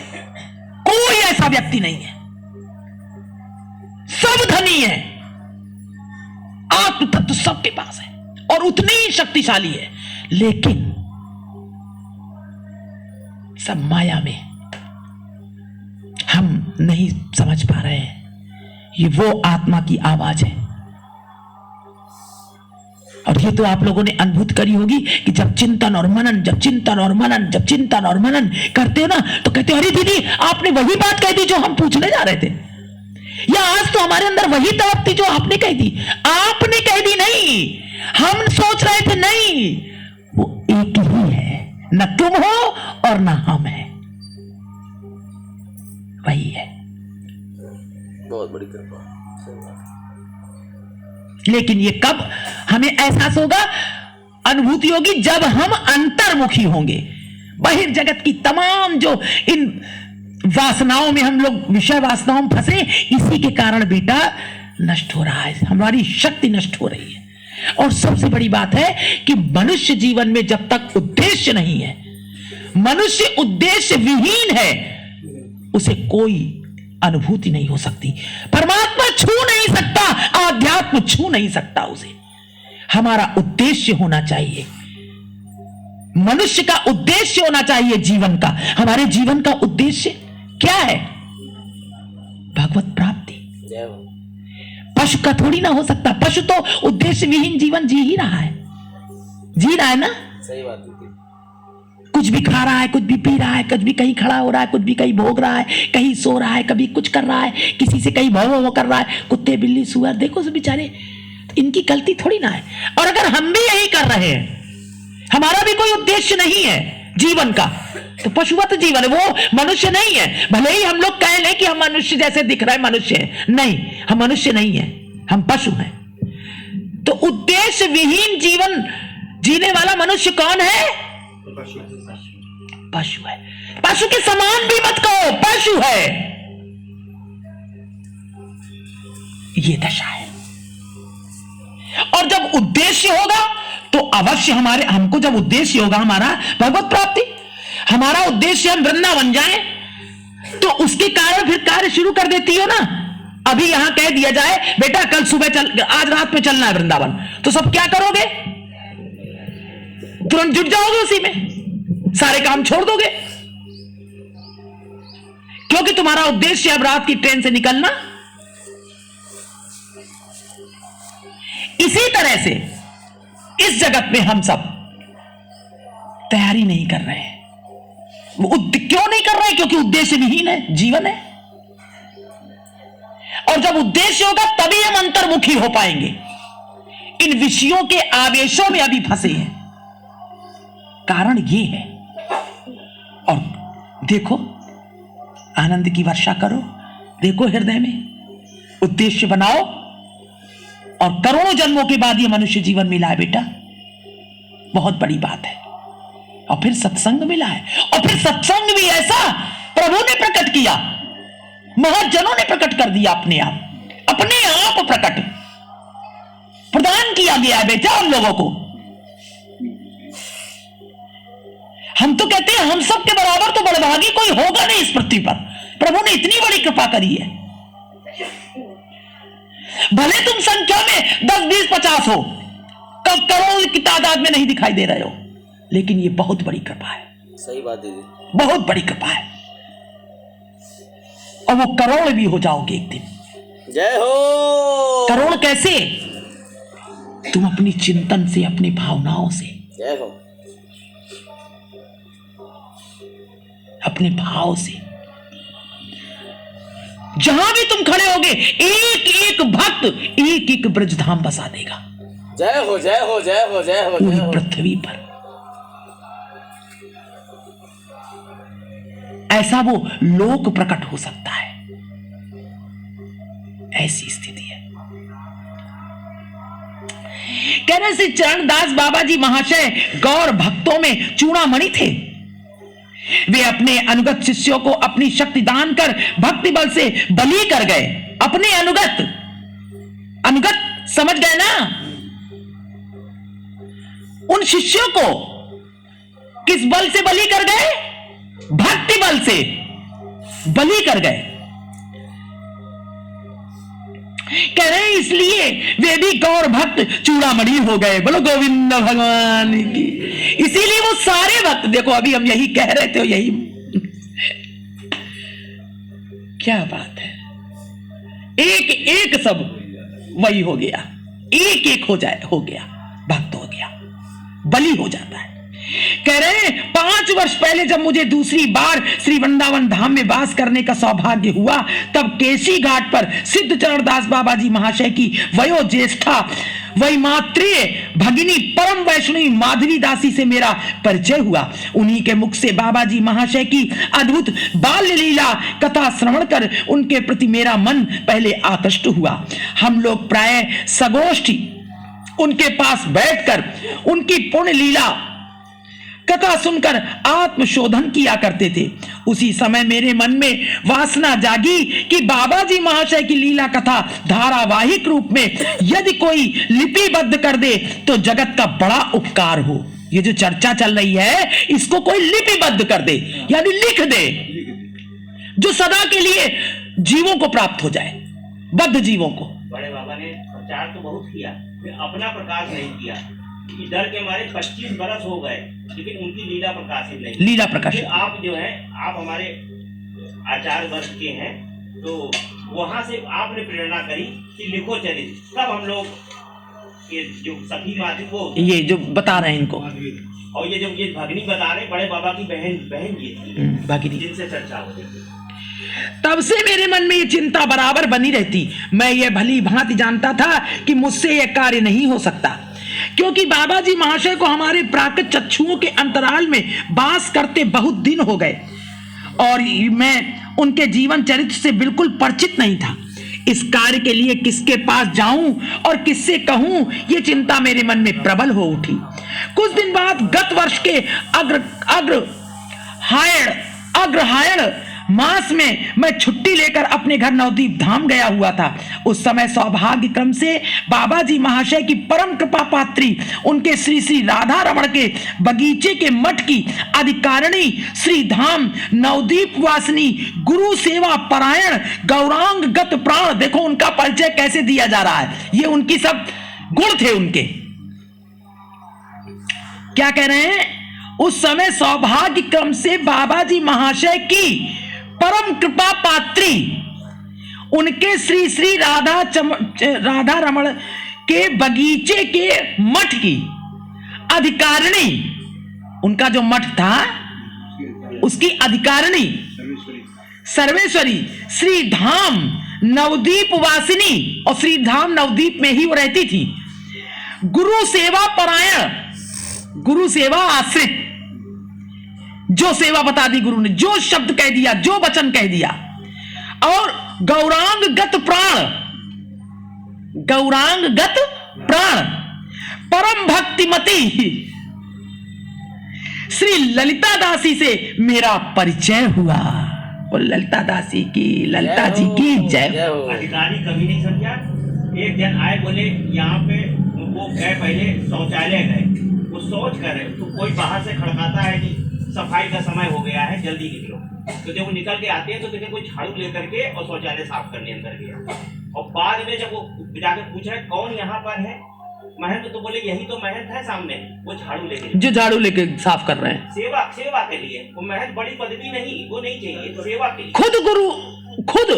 कोई ऐसा व्यक्ति नहीं है, सब धनी है, आत्म तत्व सबके पास है और उतनी ही शक्तिशाली है, लेकिन सब माया में हम नहीं समझ पा रहे हैं। ये वो आत्मा की आवाज है, और ये तो आप लोगों ने अनुभूत करी होगी कि जब चिंतन और मनन, जब चिंतन और मनन, जब चिंतन और मनन करते हो ना, तो कहते हो अरे दीदी आपने वही बात कह दी जो हम पूछने जा रहे थे, या आज तो हमारे अंदर वही तड़प थी जो आपने कह दी। आपने कह दी नहीं, हम सोच रहे थे, नहीं, वो एक ही है, न तुम हो और न हम है, वही है। बहुत बड़ी कृपा। लेकिन ये कब हमें एहसास होगा, अनुभूति होगी, जब हम अंतर्मुखी होंगे। बहिर्जगत की तमाम जो इन वासनाओं में हम लोग, विषय वासनाओं में फंसे, इसी के कारण बेटा नष्ट हो रहा है, हमारी शक्ति नष्ट हो रही है। और सबसे बड़ी बात है कि मनुष्य जीवन में जब तक उद्देश्य नहीं है, मनुष्य उद्देश्य विहीन है, उसे कोई अनुभूति नहीं हो सकती। परमात्मा छू नहीं सकता, आध्यात्म छू नहीं सकता उसे। हमारा उद्देश्य होना चाहिए, मनुष्य का उद्देश्य होना चाहिए जीवन का। हमारे जीवन का उद्देश्य क्या है? भगवत प्राप्ति। जय हो। पशु का थोड़ी ना हो सकता, पशु तो उद्देश्य विहीन जीवन जी ही रहा है, जी रहा है ना। सही बात है। कुछ भी खा रहा है, कुछ भी पी रहा है, कुछ भी कहीं खड़ा हो रहा है, कुछ भी कहीं भोग रहा है, कहीं सो रहा है, कभी कुछ कर रहा है, किसी से कहीं भव कर रहा है। कुत्ते बिल्ली सुअर देखो सब बेचारे, इनकी गलती थोड़ी ना है। और अगर हम भी यही कर रहे हैं, हमारा भी कोई उद्देश्य नहीं है जीवन का, तो पशुवत जीवन है, वो मनुष्य नहीं है। भले ही हम लोग कह लें कि हम मनुष्य जैसे दिख रहे हैं, मनुष्य है, नहीं, हम मनुष्य नहीं है, हम पशु हैं। तो उद्देश्य विहीन जीवन जीने वाला मनुष्य कौन है? पशु है। पशु के समान भी मत कहो, पशु है, ये दशा है। और जब उद्देश्य होगा तो अवश्य हमको जब उद्देश्य होगा हमारा भगवत प्राप्ति, हमारा उद्देश्य हम वृंदावन जाएं, तो उसके कारण फिर कार्य शुरू कर देती हो ना। अभी यहां कह दिया जाए बेटा कल सुबह चल, आज रात में चलना है वृंदावन, तो सब क्या करोगे? तुरंत जुट जाओगे उसी में, सारे काम छोड़ दोगे, क्योंकि तुम्हारा उद्देश्य अब रात की ट्रेन से निकलना। इसी तरह से इस जगत में हम सब तैयारी नहीं कर रहे हैं। क्यों नहीं कर रहे? क्योंकि उद्देश्य विहीन है, जीवन है। और जब उद्देश्य होगा तभी हम अंतर्मुखी हो पाएंगे। इन विषयों के आवेशों में अभी फंसे हैं, कारण ये है। और देखो, आनंद की वर्षा करो, देखो हृदय में उद्देश्य बनाओ, और करोड़ों जन्मों के बाद ये मनुष्य जीवन मिला है बेटा, बहुत बड़ी बात है। और फिर सत्संग मिला है, और फिर सत्संग भी ऐसा प्रभु ने प्रकट किया, महाजनों ने प्रकट कर दिया, अपने आप प्रकट प्रदान किया गया बेटा उन लोगों को। हम तो कहते हैं हम सब के बराबर तो बड़भागी कोई होगा नहीं इस पृथ्वी पर। प्रभु ने इतनी बड़ी कृपा करी है। भले तुम संख्या में 10, 20, 50 हो, करोड़ों की तादाद में नहीं दिखाई दे रहे हो, लेकिन ये बहुत बड़ी कृपा है। सही बात दीदी, बहुत बड़ी कृपा है। और वो करोड़ भी हो जाओगे एक दिन। जय हो। करोड़ कैसे? तुम अपनी चिंतन से, अपनी भावनाओं से, जय हो, अपने भाव से, जहां भी तुम खड़े होगे, एक एक भक्त एक एक ब्रजधाम बसा देगा। जय हो, जय हो, जय हो, जय हो, जय हो। पृथ्वी पर ऐसा वो लोक प्रकट हो सकता है। ऐसी स्थिति है। कह रहे श्री चरणदास बाबा जी महाशय गौर भक्तों में चूड़ामणि थे। वे अपने अनुगत शिष्यों को अपनी शक्ति दान कर भक्ति बल से बलि कर गए। अपने अनुगत समझ गए ना, उन शिष्यों को किस बल से बलि कर गए? भक्ति बल से बलि कर गए। कह रहे हैं इसलिए वे भी गौर भक्त चूड़ामणि हो गए। बोलो गोविंद भगवान की। इसीलिए वो सारे भक्त, देखो अभी हम यही कह रहे थे, यही क्या बात है, एक एक सब वही हो गया, एक एक हो गया, भक्त हो गया, बलि हो जाता है। कह रहे हैं 5 वर्ष पहले जब मुझे दूसरी बार श्री वृंदावन धाम में वास करने का सौभाग्य हुआ, तब केसी घाट पर सिद्ध चरणदास बाबा जी महाशय की वयोज्येष्ठा वैमात्रेय भगिनी परम वैष्णवी माधवी दासी से मेरा परिचय हुआ। उन्हीं के मुख से बाबा जी महाशय की अद्भुत बाल्य लीला कथा श्रवण कर उनके प्रति मेरा मन पहले आकृष्ट हुआ। हम लोग प्राय सगोष्ठी उनके पास बैठकर उनकी पुण्य लीला कथा सुनकर आत्मशोधन किया करते थे। उसी समय मेरे मन में वासना जागी कि बाबा जी महाशय की लीला कथा धारावाहिक रूप में यदि कोई लिपिबद्ध कर दे तो जगत का बड़ा उपकार हो। ये जो चर्चा चल रही है इसको कोई लिपिबद्ध कर दे, यानी लिख दे, जो सदा के लिए जीवों को प्राप्त हो जाए, बद्ध जीवों को। बड़े बाबा ने प्रचार तो बहुत किया, अपना प्रकाश नहीं किया। डर के मारे 25 बरस हो गए, लेकिन उनकी लीला प्रकाशित नहीं। लीला प्रकाशित। आप जो है, आप हमारे आचार्य वर्ग के हैं, तो वहां से आपने प्रेरणा करी कि लिखो चरित। तब हम लोग ये जो सखी माती वो ये जो बता रहे हैं इनको, और ये जो ये भगनी बता रहे बड़े बाबा की बहन ये थी भगिनी, जिनसे चर्चा होती थी। तब से मेरे मन में ये चिंता बराबर बनी रहती। मैं ये भली भांति जानता था कि मुझसे यह कार्य नहीं हो सकता, क्योंकि बाबा जी महाशय को हमारे प्राकृत चक्षुओं के अंतराल में वास करते बहुत दिन हो गए और मैं उनके जीवन चरित्र से बिल्कुल परिचित नहीं था। इस कार्य के लिए किसके पास जाऊं और किससे कहूं, ये चिंता मेरे मन में प्रबल हो उठी। कुछ दिन बाद गत वर्ष के अग्रहायण मास में मैं छुट्टी लेकर अपने घर नवदीप धाम गया हुआ था। उस समय सौभाग्य क्रम से बाबा जी महाशय की परम कृपा पात्री उनके श्री श्री राधा रमण के बगीचे के मठ की अधिकारिणी श्री धाम नवदीप वासिनी गुरु सेवा परायण गौरांग गत प्राण, देखो उनका परिचय कैसे दिया जा रहा है, ये उनकी सब गुण थे उनके। क्या कह रहे हैं? उस समय सौभाग्य क्रम से बाबा जी महाशय की परम कृपा पात्री उनके श्री श्री राधा रमण के बगीचे के मठ की अधिकारिणी, उनका जो मठ था उसकी अधिकारिणी सर्वेश्वरी श्री धाम नवदीप वासिनी, और श्री धाम नवदीप में ही वो रहती थी, गुरु सेवा परायण, गुरु सेवा आश्रित, जो सेवा बता दी गुरु ने, जो शब्द कह दिया, जो वचन कह दिया, और गौरांग गत प्राण, गौरांग गत प्राण परम भक्तिमती श्री ललिता दासी से मेरा परिचय हुआ। और ललिता दासी की, ललिता जी की जय हो। अधिकारी कभी नहीं समझा। एक जन आए, बोले यहाँ पे वो गए, पहले शौचालय गए, वो शौच कर रहे, तो कोई बाहर से खड़काता है कि सफाई का समय हो गया है, जल्दी निकलो। तो जब वो निकल के आते हैं तो देखते कोई झाड़ू लेकर के और शौचालय साफ करने अंदर गया। और बाद में जब वो जाकर पूछ रहे कौन यहाँ पर है, महंत, तो बोले यही तो महंत है सामने, वो झाड़ू लेके, जो झाड़ू लेके साफ कर रहे हैं, सेवा के लिए। वो महंत बड़ी पदवी नहीं, वो नहीं चाहिए, सेवा के लिए। खुद गुरु, खुद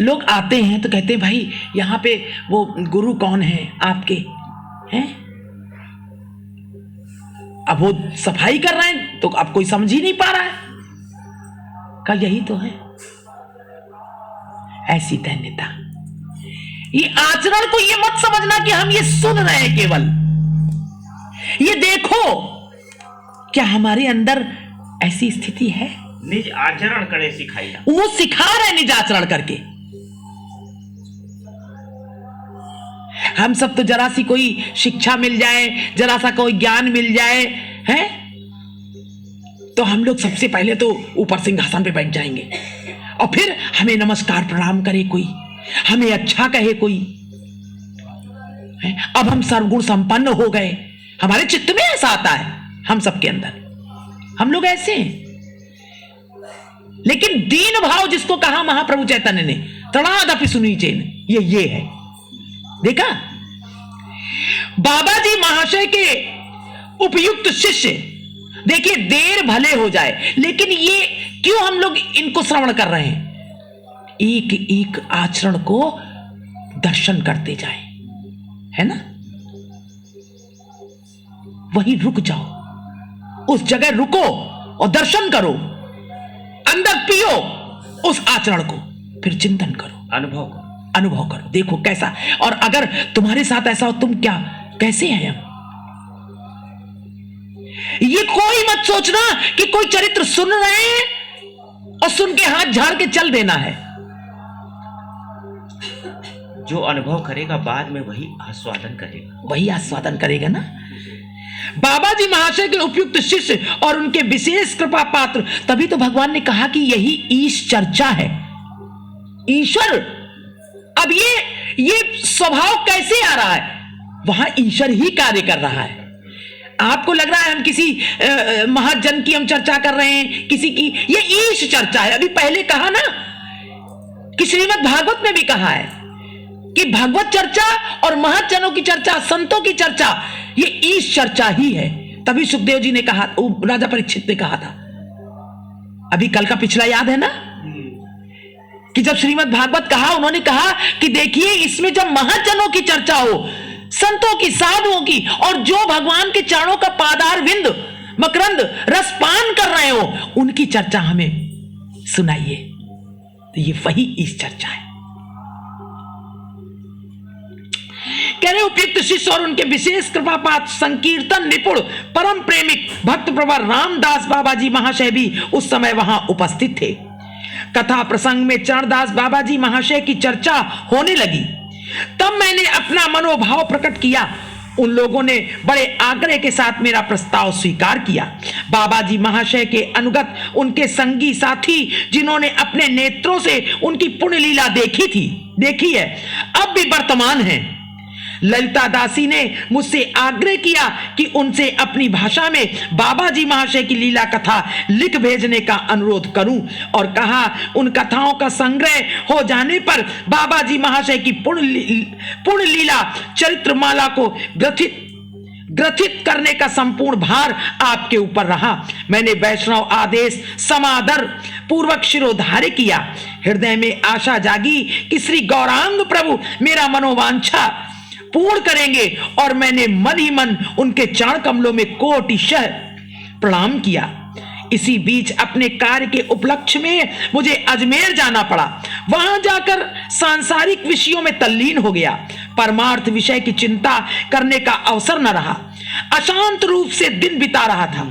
लोग आते हैं तो कहते हैं भाई यहाँ पे वो गुरु कौन है आपके हैं? अब वो सफाई कर रहे हैं तो अब कोई समझ ही नहीं पा रहा है, का यही तो है। ऐसी धन्यता, ये आचरण को ये मत समझना कि हम ये सुन रहे हैं केवल, ये देखो क्या हमारे अंदर ऐसी स्थिति है। निज आचरण करे सिखाइया। वो सिखा रहे निज आचरण करके। हम सब तो जरा सी कोई शिक्षा मिल जाए, जरा सा कोई ज्ञान मिल जाए, हैं, तो हम लोग सबसे पहले तो ऊपर सिंहासन पे बैठ जाएंगे और फिर हमें नमस्कार प्रणाम करे कोई, हमें अच्छा कहे कोई। अब हम सर्वगुण संपन्न हो गए, हमारे चित्त में ऐसा आता है, हम सबके अंदर हम लोग ऐसे हैं। लेकिन दीन भाव जिसको कहा महाप्रभु चैतन्य ने, तृणादपि सुनीचेन, ये है। देखा, बाबा जी महाशय के उपयुक्त शिष्य, देखिए देर भले हो जाए, लेकिन ये क्यों हम लोग इनको श्रवण कर रहे हैं? एक एक आचरण को दर्शन करते जाए, है ना? वहीं रुक जाओ, उस जगह रुको और दर्शन करो, अंदर पियो उस आचरण को, फिर चिंतन करो, अनुभव करो, देखो कैसा। और अगर तुम्हारे साथ ऐसा हो, तुम क्या कैसे हैं हम? ये कोई मत सोचना कि कोई चरित्र सुन रहे हैं और सुन के हाथ झाड़ के चल देना है। जो अनुभव करेगा बाद में वही आस्वादन करेगा ना। बाबा जी महाशय के उपयुक्त शिष्य और उनके विशेष कृपा पात्र, तभी तो भगवान ने कहा कि यही ईश चर्चा है। ईश्वर, अब ये स्वभाव कैसे आ रहा है? वहां ईश्वर ही कार्य कर रहा है। आपको लग रहा है हम किसी महाजन की हम चर्चा कर रहे हैं, किसी की, ये ईश चर्चा है। अभी पहले कहा ना कि श्रीमद् भागवत में भी कहा है कि भागवत चर्चा और महाजनों की चर्चा, संतों की चर्चा, ये ईश चर्चा ही है। तभी सुखदेव जी ने कहा, राजा परीक्षित ने कहा था, अभी कल का पिछला याद है ना, कि जब श्रीमद् भागवत कहा, उन्होंने कहा कि देखिए इसमें जब महाजनों की चर्चा हो, संतों की, साधुओं की, और जो भगवान के चरणों का पादार विंद मकरंद रसपान कर रहे हो, उनकी चर्चा हमें सुनाइए, तो ये वही इस चर्चा है। कह रहे उपयुक्त शिष्य और उनके विशेष कृपापात्र, संकीर्तन निपुण, परम प्रेमिक भक्त प्रवर रामदास बाबा जी महाशय भी उस समय वहां उपस्थित थे। कथा प्रसंग में चरणदास बाबा जी महाशय की चर्चा होने लगी। तब मैंने अपना मनोभाव प्रकट किया। उन लोगों ने बड़े आग्रह के साथ मेरा प्रस्ताव स्वीकार किया। बाबा जी महाशय के अनुगत उनके संगी साथी, जिन्होंने अपने नेत्रों से उनकी पुण्य लीला देखी है, अब भी वर्तमान हैं। ललिता दासी ने मुझसे आग्रह किया कि उनसे अपनी भाषा में बाबा जी महाशय की लीला कथा लिख भेजने का अनुरोध करूं, और कहा उन कथाओं का संग्रह हो जाने पर बाबा जी महाशय की पुण्य लीला चरित्रमाला को ग्रथित करने का संपूर्ण भार आपके ऊपर रहा। मैंने वैष्णव आदेश समादर पूर्वक शिरोधार्य किया। हृदय में आशा जागी कि श्री गौरांग प्रभु मेरा मनोवांछा पूर्ण करेंगे, और मैंने मन ही मन उनके चरण कमलों में कोटिशः प्रणाम किया। इसी बीच अपने कार्य के उपलक्ष्य में मुझे अजमेर जाना पड़ा। वहां जाकर सांसारिक विषयों में तल्लीन हो गया। परमार्थ विषय की चिंता करने का अवसर न रहा। अशांत रूप से दिन बिता रहा था।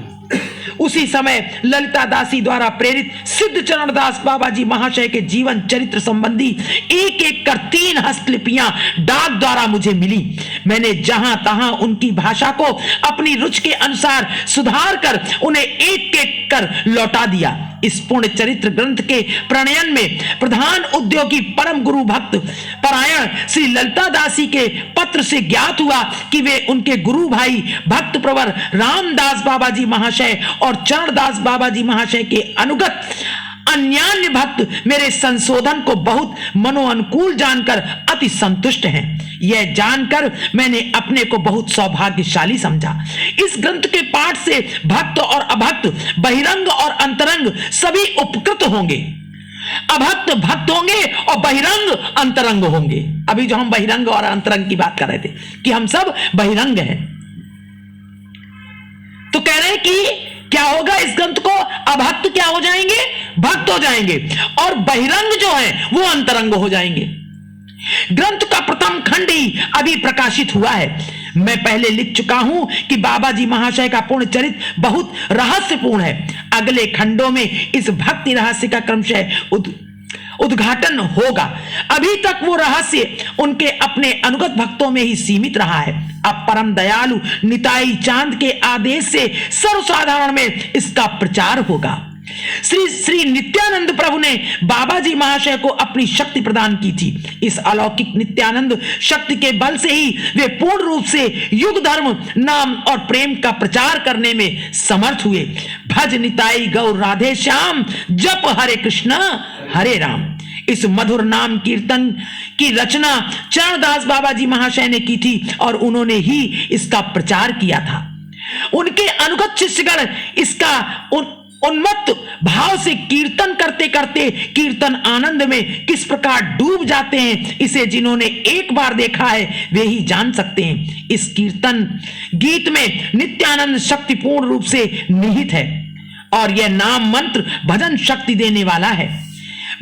उसी समय ललिता दासी द्वारा प्रेरित सिद्ध चरणदास बाबा जी महाशय के जीवन चरित्र संबंधी एक एक कर 3 हस्तलिपियां डाक द्वारा मुझे मिली। मैंने जहां तहां उनकी भाषा को अपनी रुचि के अनुसार सुधार कर उन्हें एक एक कर लौटा दिया। इस पुण्य चरित्र ग्रंथ के प्रणयन में प्रधान उद्योगी परम गुरु भक्त परायण श्री ललिता दासी के पत्र से ज्ञात हुआ कि वे उनके गुरु भाई भक्त प्रवर रामदास बाबा जी महाशय और चरणदास बाबा जी महाशय के अनुगत अन्यान्य भक्त मेरे संशोधन को बहुत मनोअनुकूल जानकर अति संतुष्ट हैं। यह जानकर मैंने अपने को बहुत सौभाग्यशाली समझा। इस ग्रंथ के पाठ से भक्त और अभक्त, बहिरंग और अंतरंग सभी उपकृत होंगे। अभक्त भक्त होंगे और बहिरंग अंतरंग होंगे। अभी जो हम बहिरंग और अंतरंग की बात कर रहे थे कि हम सब बहिरंग हैं, तो कह रहे हैं कि क्या होगा इस ग्रंथ को, अभक्त क्या हो जाएंगे, भक्त हो जाएंगे, और बहिरंग जो है वो अंतरंग हो जाएंगे। ग्रंथ का प्रथम खंड ही अभी प्रकाशित हुआ है। मैं पहले लिख चुका हूं कि बाबा जी महाशय का पूर्ण चरित्र बहुत रहस्यपूर्ण है। अगले खंडों में इस भक्ति रहस्य का क्रमशः उद्घाटन होगा। अभी तक वो रहस्य उनके अपने अनुगत भक्तों में ही सीमित रहा है। अब परम दयालु निताई चांद के आदेश से सर्वसाधारण में इसका प्रचार होगा। श्री नित्यानंद प्रभु ने बाबा जी महाशय को अपनी शक्ति प्रदान की थी। इस अलौकिक नित्यानंद शक्ति के बल से ही वे पूर्ण रूप से युग धर्म, नाम और प्रेम का प्रचार करने में समर्थ हुए। भज निताई गौर राधे श्याम, जप हरे कृष्णा हरे राम। इस मधुर नाम कीर्तन की रचना चरणदास बाबा जी महाशय ने की थी और उन्होंने ही इसका प्रचार किया था। उनके अनुगत शिष्यगण इसका उन्मत्त भाव से कीर्तन करते करते कीर्तन आनंद में किस प्रकार डूब जाते हैं, इसे जिन्होंने एक बार देखा है वे ही जान सकते हैं। इस कीर्तन गीत में नित्यानंद शक्ति पूर्ण रूप से निहित है और यह नाम मंत्र भजन शक्ति देने वाला है।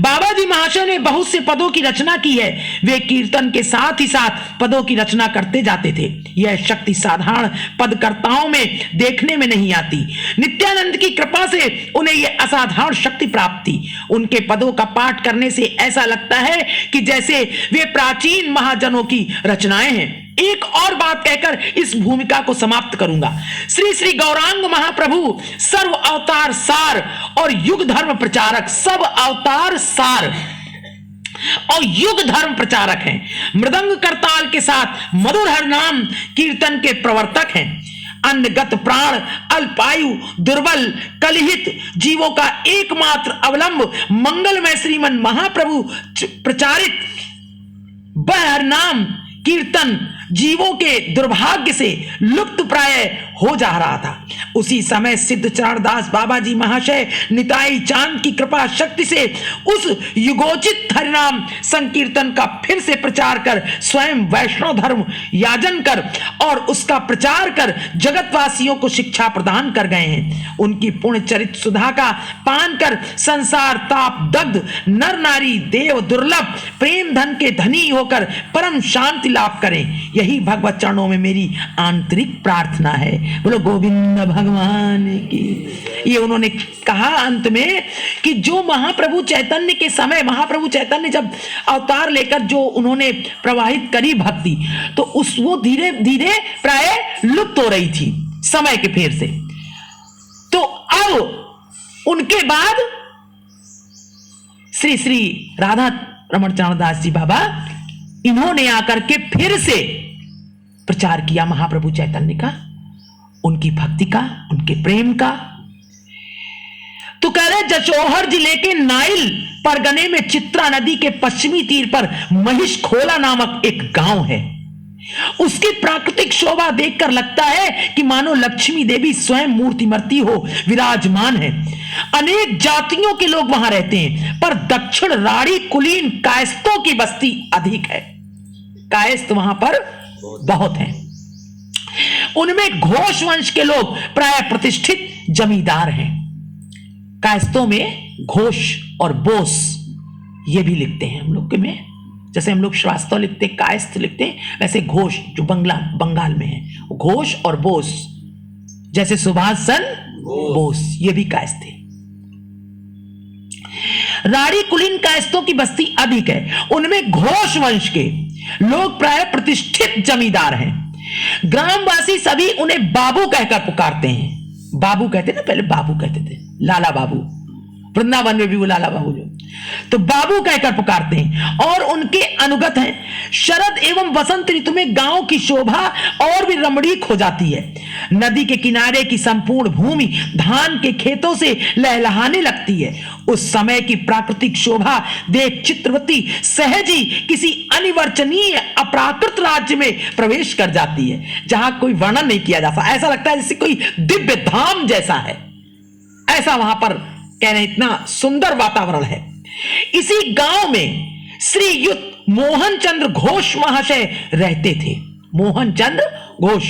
बाबा जी महाशय ने बहुत से पदों की रचना की है। वे कीर्तन के साथ ही साथ पदों की रचना करते जाते थे। यह शक्ति साधारण पदकर्ताओं में देखने में नहीं आती। नित्यानंद की कृपा से उन्हें यह असाधारण शक्ति प्राप्त थी। उनके पदों का पाठ करने से ऐसा लगता है कि जैसे वे प्राचीन महाजनों की रचनाएं हैं। एक और बात कहकर इस भूमिका को समाप्त करूंगा। श्री श्री गौरांग महाप्रभु सर्व अवतार सार और युग धर्म प्रचारक, सब अवतार सार और युग धर्म प्रचारक हैं। मृदंग करताल के साथ मधुर हरिनाम कीर्तन के प्रवर्तक हैं। अन्नगत प्राण, अल्पायु, दुर्बल, कलहित जीवों का एकमात्र अवलंब मंगलमय श्रीमन महाप्रभु प्रचारित वह हरिनाम कीर्तन जीवों के दुर्भाग्य से लुप्त प्राय हो जा रहा था। उसी समय सिद्ध चरणदास बाबा जी महाशय निताई चांद की कृपा शक्ति से उस युगोचित हरिनाम संकीर्तन का फिर से प्रचार कर स्वयं वैष्णव धर्म याजन कर और उसका प्रचार कर जगतवासियों को शिक्षा प्रदान कर गए हैं। उनकी पुण्य चरित सुधा का पान कर संसार ताप दग्ध नर नारी देव दुर्लभ प्रेम धन के धनी होकर परम शांति लाभ करें, यही भगवत चरणों में मेरी आंतरिक प्रार्थना है। बोलो गोविंद भगवान की। ये उन्होंने कहा अंत में कि जो महाप्रभु चैतन्य के समय, महाप्रभु चैतन्य जब अवतार लेकर जो उन्होंने प्रवाहित करी भक्ति, तो उस वो धीरे धीरे प्राय लुप्त हो रही थी समय के फेर से। तो अब उनके बाद श्री श्री राधा रमण चरणदास जी बाबा इन्होंने आकर के फिर से प्रचार किया महाप्रभु चैतन्य का, उनकी भक्ति का, उनके प्रेम का। तो कह रहे जशोहर जिले के नाइल परगने में चित्रा नदी के पश्चिमी तीर पर महिष खोला नामक एक गांव है। उसकी प्राकृतिक शोभा देखकर लगता है कि मानो लक्ष्मी देवी स्वयं मूर्तिमती हो विराजमान है। अनेक जातियों के लोग वहां रहते हैं, पर दक्षिण राड़ी कुलीन कायस्तों की बस्ती अधिक है। कायस्थ वहां पर बहुत हैं। उनमें घोष वंश के लोग प्राय प्रतिष्ठित जमींदार हैं। कायस्तों में घोष और बोस ये भी लिखते हैं हम लोग के में, जैसे हम लोग श्रीवास्तव लिखते हैं, कायस्थ लिखते हैं, वैसे घोष जो बंगाल में है घोष और बोस, जैसे सुभाष चंद्र बोस ये भी कायस्थ थे। राड़ी कुलीन कायस्तों की बस्ती अधिक है। उनमें घोष वंश के लोग प्राय प्रतिष्ठित जमींदार हैं। ग्रामवासी सभी उन्हें बाबू कहकर पुकारते हैं। बाबू कहते ना, पहले बाबू कहते थे, लाला बाबू, वृंदावन में भी वो लाला बाबू जो, तो बाबू कहकर पुकारते हैं और उनके अनुगत हैं। शरद एवं वसंत ऋतु में गांव की शोभा और भी रमणीक हो जाती है। नदी के किनारे की संपूर्ण भूमि धान के खेतों से लहलहाने लगती है। उस समय की प्राकृतिक शोभा देख चित्रवती सहज ही किसी अनिवर्चनीय अपराकृत राज्य में प्रवेश कर जाती है, जहां कोई वर्णन नहीं किया जा सकता। ऐसा लगता है जैसे कोई दिव्य धाम जैसा है, ऐसा वहां पर कह रहे, इतना सुंदर वातावरण है। इसी गांव में श्रीयुत मोहन चंद्र घोष महाशय रहते थे। मोहन चंद्र घोष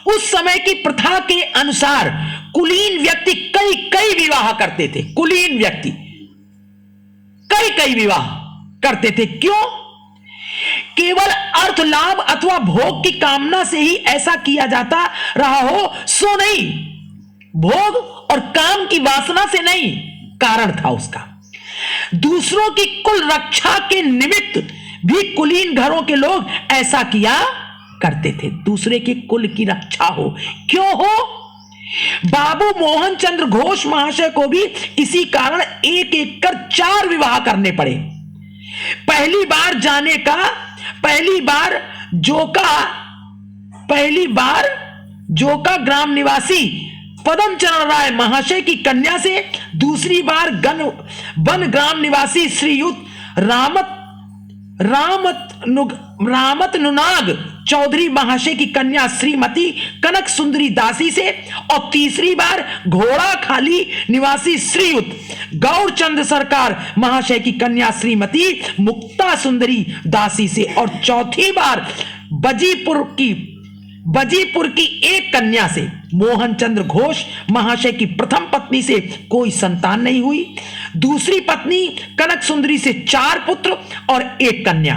उस समय की प्रथा के अनुसार कुलीन व्यक्ति कई कई विवाह करते थे। कुलीन व्यक्ति कई कई विवाह करते थे। क्यों? केवल अर्थ लाभ अथवा भोग की कामना से ही ऐसा किया जाता रहा हो सो नहीं, भोग और काम की वासना से नहीं, कारण था उसका। दूसरों की कुल रक्षा के निमित्त भी कुलीन घरों के लोग ऐसा किया करते थे। दूसरे के कुल की रक्षा हो, क्यों हो? बाबू मोहन चंद्र घोष महाशय को भी इसी कारण एक एक कर 4 विवाह करने पड़े। पहली बार जोका ग्राम निवासी पदम चरण राय महाशय की कन्या से, दूसरी बार वन ग्राम निवासी श्रीयुत रामत नुनाग चौधरी महाशय की कन्या श्रीमती कनक सुंदरी दासी से, और तीसरी बार घोड़ा खाली निवासी श्रीयुत गौरचंद सरकार महाशय की कन्या श्रीमती मुक्ता सुंदरी दासी से, और चौथी बार बजीपुर की एक कन्या से। मोहन चंद्र घोष महाशय की प्रथम पत्नी से कोई संतान नहीं हुई। दूसरी पत्नी कनक सुंदरी से 4 पुत्र और 1 कन्या।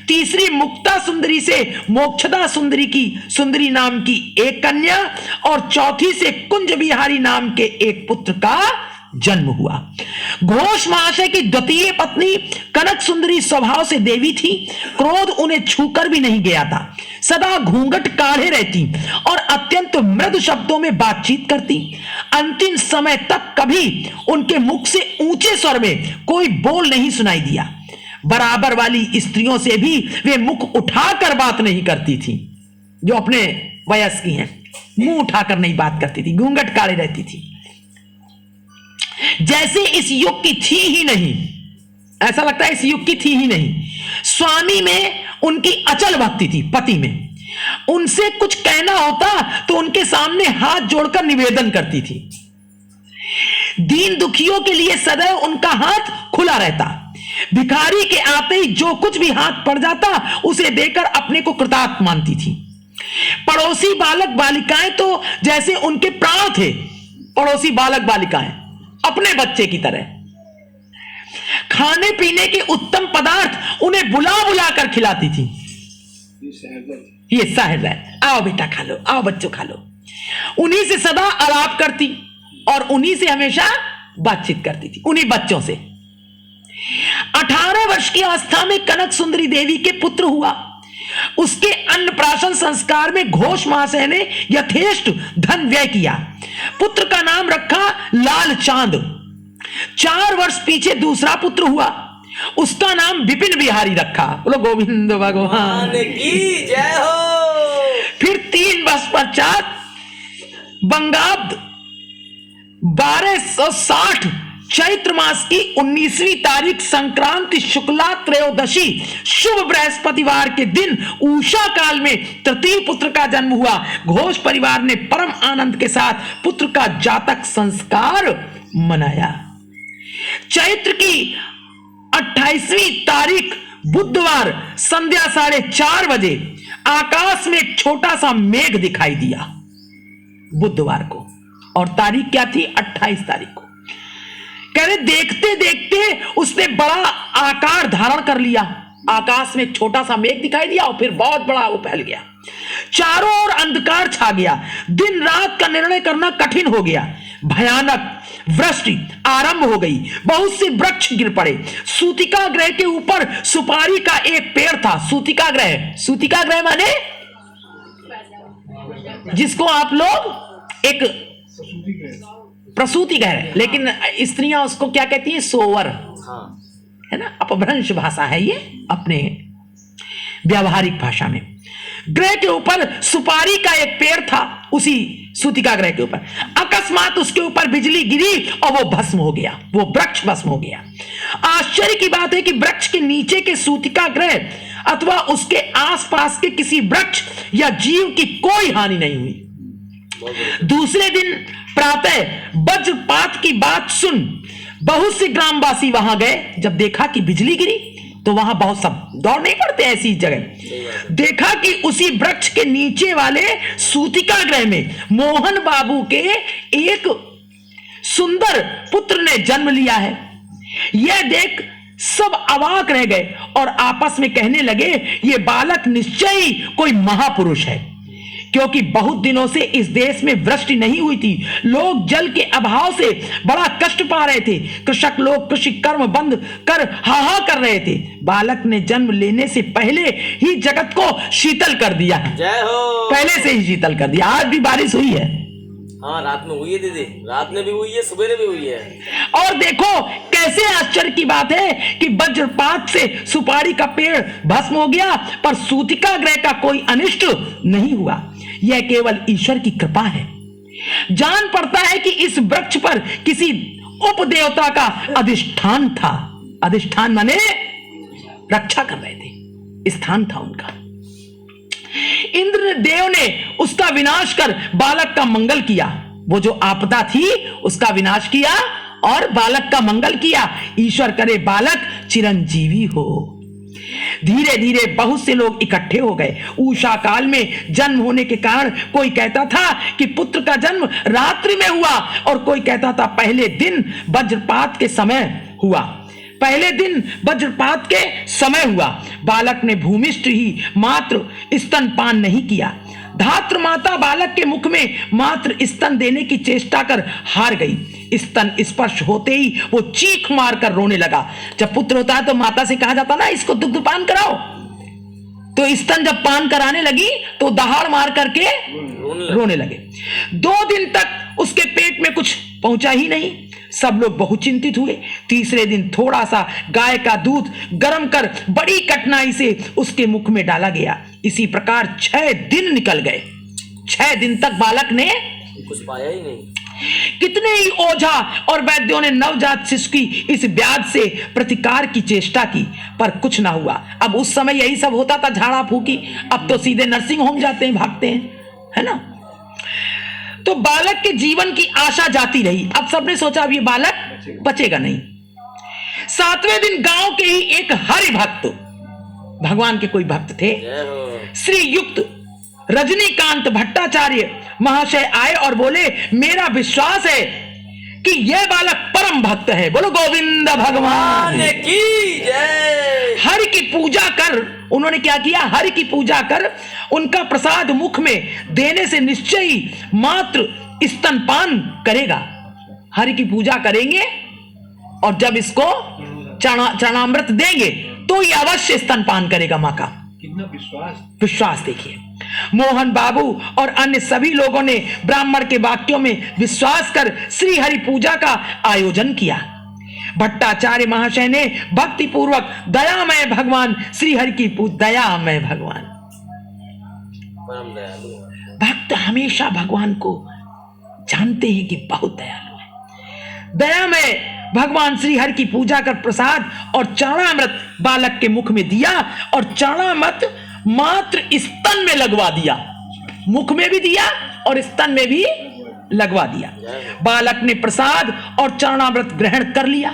तीसरी मुक्ता सुंदरी से मोक्षदा सुंदरी नाम की 1 कन्या, और चौथी से कुंज बिहारी नाम के 1 पुत्र का जन्म हुआ। घोष महाशय की द्वितीय पत्नी कनक सुंदरी स्वभाव से देवी थी। क्रोध उन्हें छूकर भी नहीं गया था। सदा घूंघट काढ़े रहती और अत्यंत मृदु शब्दों में बातचीत करती। अंतिम समय तक कभी उनके मुख से ऊंचे स्वर में कोई बोल नहीं सुनाई दिया। बराबर वाली स्त्रियों से भी वे मुख उठाकर बात नहीं करती थी। जो अपने वयस की हैं, मुंह उठाकर नहीं बात करती थी, घूंघट काढ़े रहती थी, जैसे इस युग की थी ही नहीं। ऐसा लगता है इस युग की थी ही नहीं। स्वामी में उनकी अचल भक्ति थी, पति में। उनसे कुछ कहना होता तो उनके सामने हाथ जोड़कर निवेदन करती थी। दीन दुखियों के लिए सदैव उनका हाथ खुला रहता। भिखारी के आते ही जो कुछ भी हाथ पड़ जाता उसे देकर अपने को कृतार्थ मानती थी। पड़ोसी बालक बालिकाएं तो जैसे उनके प्राण थे। पड़ोसी बालक बालिकाएं अपने बच्चे की तरह। खाने पीने के उत्तम पदार्थ उन्हें बुला बुला कर खिलाती थी। ये साहिर है, आओ बेटा खा लो, आओ बच्चों खा लो। उन्हीं से सदा आलाप करती और उन्हीं से हमेशा बातचीत करती थी, उन्हीं बच्चों से। 18 वर्ष की अवस्था में कनक सुंदरी देवी के पुत्र हुआ। उसके अन्नप्राशन संस्कार में घोष महाशय ने यथेष्ट धन व्यय किया। पुत्र का नाम रखा लाल चांद। 4 वर्ष पीछे दूसरा पुत्र हुआ, उसका नाम विपिन बिहारी रखा। बोलो गोविंद भगवान की जय हो। फिर 3 वर्ष पश्चात बंगाब्द 1260 चैत्र मास की 19वीं तारीख संक्रांति शुक्ला त्रयोदशी शुभ बृहस्पतिवार के दिन उषा काल में तृतीय पुत्र का जन्म हुआ। घोष परिवार ने परम आनंद के साथ पुत्र का जातक संस्कार मनाया। चैत्र की 28वीं तारीख बुधवार संध्या 4:30 बजे आकाश में एक छोटा सा मेघ दिखाई दिया बुधवार को, और तारीख क्या थी? 28 तारीख को। कह रहे देखते देखते उसने बड़ा आकार धारण कर लिया। आकाश में छोटा सा मेघ दिखाई दिया और फिर बहुत बड़ा वो फैल गया। चारों ओर अंधकार छा गया। दिन रात का निर्णय करना कठिन हो गया। भयानक वृष्टि आरंभ हो गई। बहुत से वृक्ष गिर पड़े। सूतिका ग्रह के ऊपर सुपारी का एक पेड़ था। सूतिका ग्रह माने जिसको आप लोग एक प्रसूति कह रहे हैं, लेकिन स्त्रियां उसको क्या कहती हैं? सोवर, है ना, अपभ्रंश भाषा है ये अपने व्यावहारिक भाषा में। ग्रह के ऊपर सुपारी का एक पेड़ था, उसी सूतिका ग्रह के ऊपर। अकस्मात उसके ऊपर बिजली गिरी और वो भस्म हो गया, वो वृक्ष भस्म हो गया। आश्चर्य की बात है कि वृक्ष के नीचे के सूतिका ग्रह अथवा उसके आसपास के किसी वृक्ष या जीव की कोई हानि नहीं हुई। दूसरे दिन प्रातः वज्रपात की बात सुन बहुत से ग्रामवासी वहां गए। जब देखा कि बिजली गिरी तो वहां बहुत सब दौड़ नहीं पड़ते ऐसी जगह। देखा कि उसी वृक्ष के नीचे वाले सूतिका ग्रह में मोहन बाबू के एक सुंदर पुत्र ने जन्म लिया है। यह देख सब अवाक रह गए और आपस में कहने लगे, ये बालक निश्चय ही कोई महापुरुष है, क्योंकि बहुत दिनों से इस देश में वृष्टि नहीं हुई थी। लोग जल के अभाव से बड़ा कष्ट पा रहे थे। कृषक लोग कृषि कर्म बंद कर हाहा कर रहे थे। बालक ने जन्म लेने से पहले ही जगत को शीतल कर दिया है। जय हो। पहले से ही शीतल कर दिया। आज भी बारिश हुई है। हाँ, रात में हुई है दीदी, रात में भी हुई है, सुबह भी हुई है। और देखो कैसे आश्चर्य की बात है कि वज्रपात से सुपारी का पेड़ भस्म हो गया, पर सूतिका ग्रह का कोई अनिष्ट नहीं हुआ। यह केवल ईश्वर की कृपा है। जान पड़ता है कि इस वृक्ष पर किसी उपदेवता का अधिष्ठान था। अधिष्ठान माने रक्षा कर रहे थे, स्थान था उनका। इंद्र देव ने उसका विनाश कर बालक का मंगल किया। वो जो आपदा थी उसका विनाश किया और बालक का मंगल किया। ईश्वर करे बालक चिरंजीवी हो। धीरे धीरे बहुत से लोग इकट्ठे हो गए। उषा काल में जन्म होने के कारण कोई कहता था कि पुत्र का जन्म रात्रि में हुआ और कोई कहता था पहले दिन वज्रपात के समय हुआ। पहले दिन वज्रपात के समय हुआ। बालक ने भूमिष्ठ ही मात्र स्तनपान नहीं किया। धात्र माता बालक के मुख में मात्र स्तन देने की चेष्टा कर हार गई। स्तन स्पर्श होते ही वो चीख मार कर रोने लगा। जब पुत्र होता है तो माता से कहा जाता ना, इसको दुग्ध पान कराओ, तो स्तन जब पान कराने लगी तो दहाड़ मार करके रोने लगे। 2 दिन तक उसके पेट में कुछ पहुंचा ही नहीं। सब लोग बहुत चिंतित हुए। तीसरे दिन थोड़ा सा गाय का दूध गर्म कर बड़ी कठिनाई से उसके मुख में डाला गया। इसी प्रकार 6 दिन निकल गए। 6 दिन तक बालक ने कुछ पाया ही नहीं। कितने ही ओझा और वैद्यों ने नवजात शिशु की इस व्याध से प्रतिकार की चेष्टा की, पर कुछ ना हुआ। अब उस समय यही सब होता था, झाड़ा फूकी। अब तो सीधे नर्सिंग होम जाते हैं, भागते हैं, है ना। तो बालक के जीवन की आशा जाती रही। अब सबने सोचा अब ये बालक बचेगा नहीं। 7वें दिन गांव के ही एक हरि भक्त, भगवान के कोई भक्त थे, श्री युक्त रजनीकांत भट्टाचार्य महाशय आए और बोले, मेरा विश्वास है कि यह बालक परम भक्त है। बोलो गोविंद भगवान की जय। हरि की पूजा कर, उन्होंने क्या किया, हरि की पूजा कर उनका प्रसाद मुख में देने से निश्चय ही मात्र स्तनपान करेगा। हरि की पूजा करेंगे और जब इसको चरणामृत देंगे तो ये अवश्य स्तनपान करेगा। मां का कितना विश्वास देखिए। मोहन बाबू और अन्य सभी लोगों ने ब्राह्मण के वाक्यों में विश्वास कर श्री हरि पूजा का आयोजन किया। भट्टाचार्य महाशय ने भक्ति पूर्वक दयामय भगवान श्री हरि की दयामय भगवान, परम दयालु। भक्त हमेशा भगवान को जानते हैं कि बहुत दयालु है। दयामय भगवान श्री हरि की पूजा कर प्रसाद और चरणामृत बालक के मुख में दिया और चरणामृत मात्र स्तन में लगवा दिया। मुख में भी दिया और स्तन में भी लगवा दिया। बालक ने प्रसाद और चरणामृत ग्रहण कर लिया।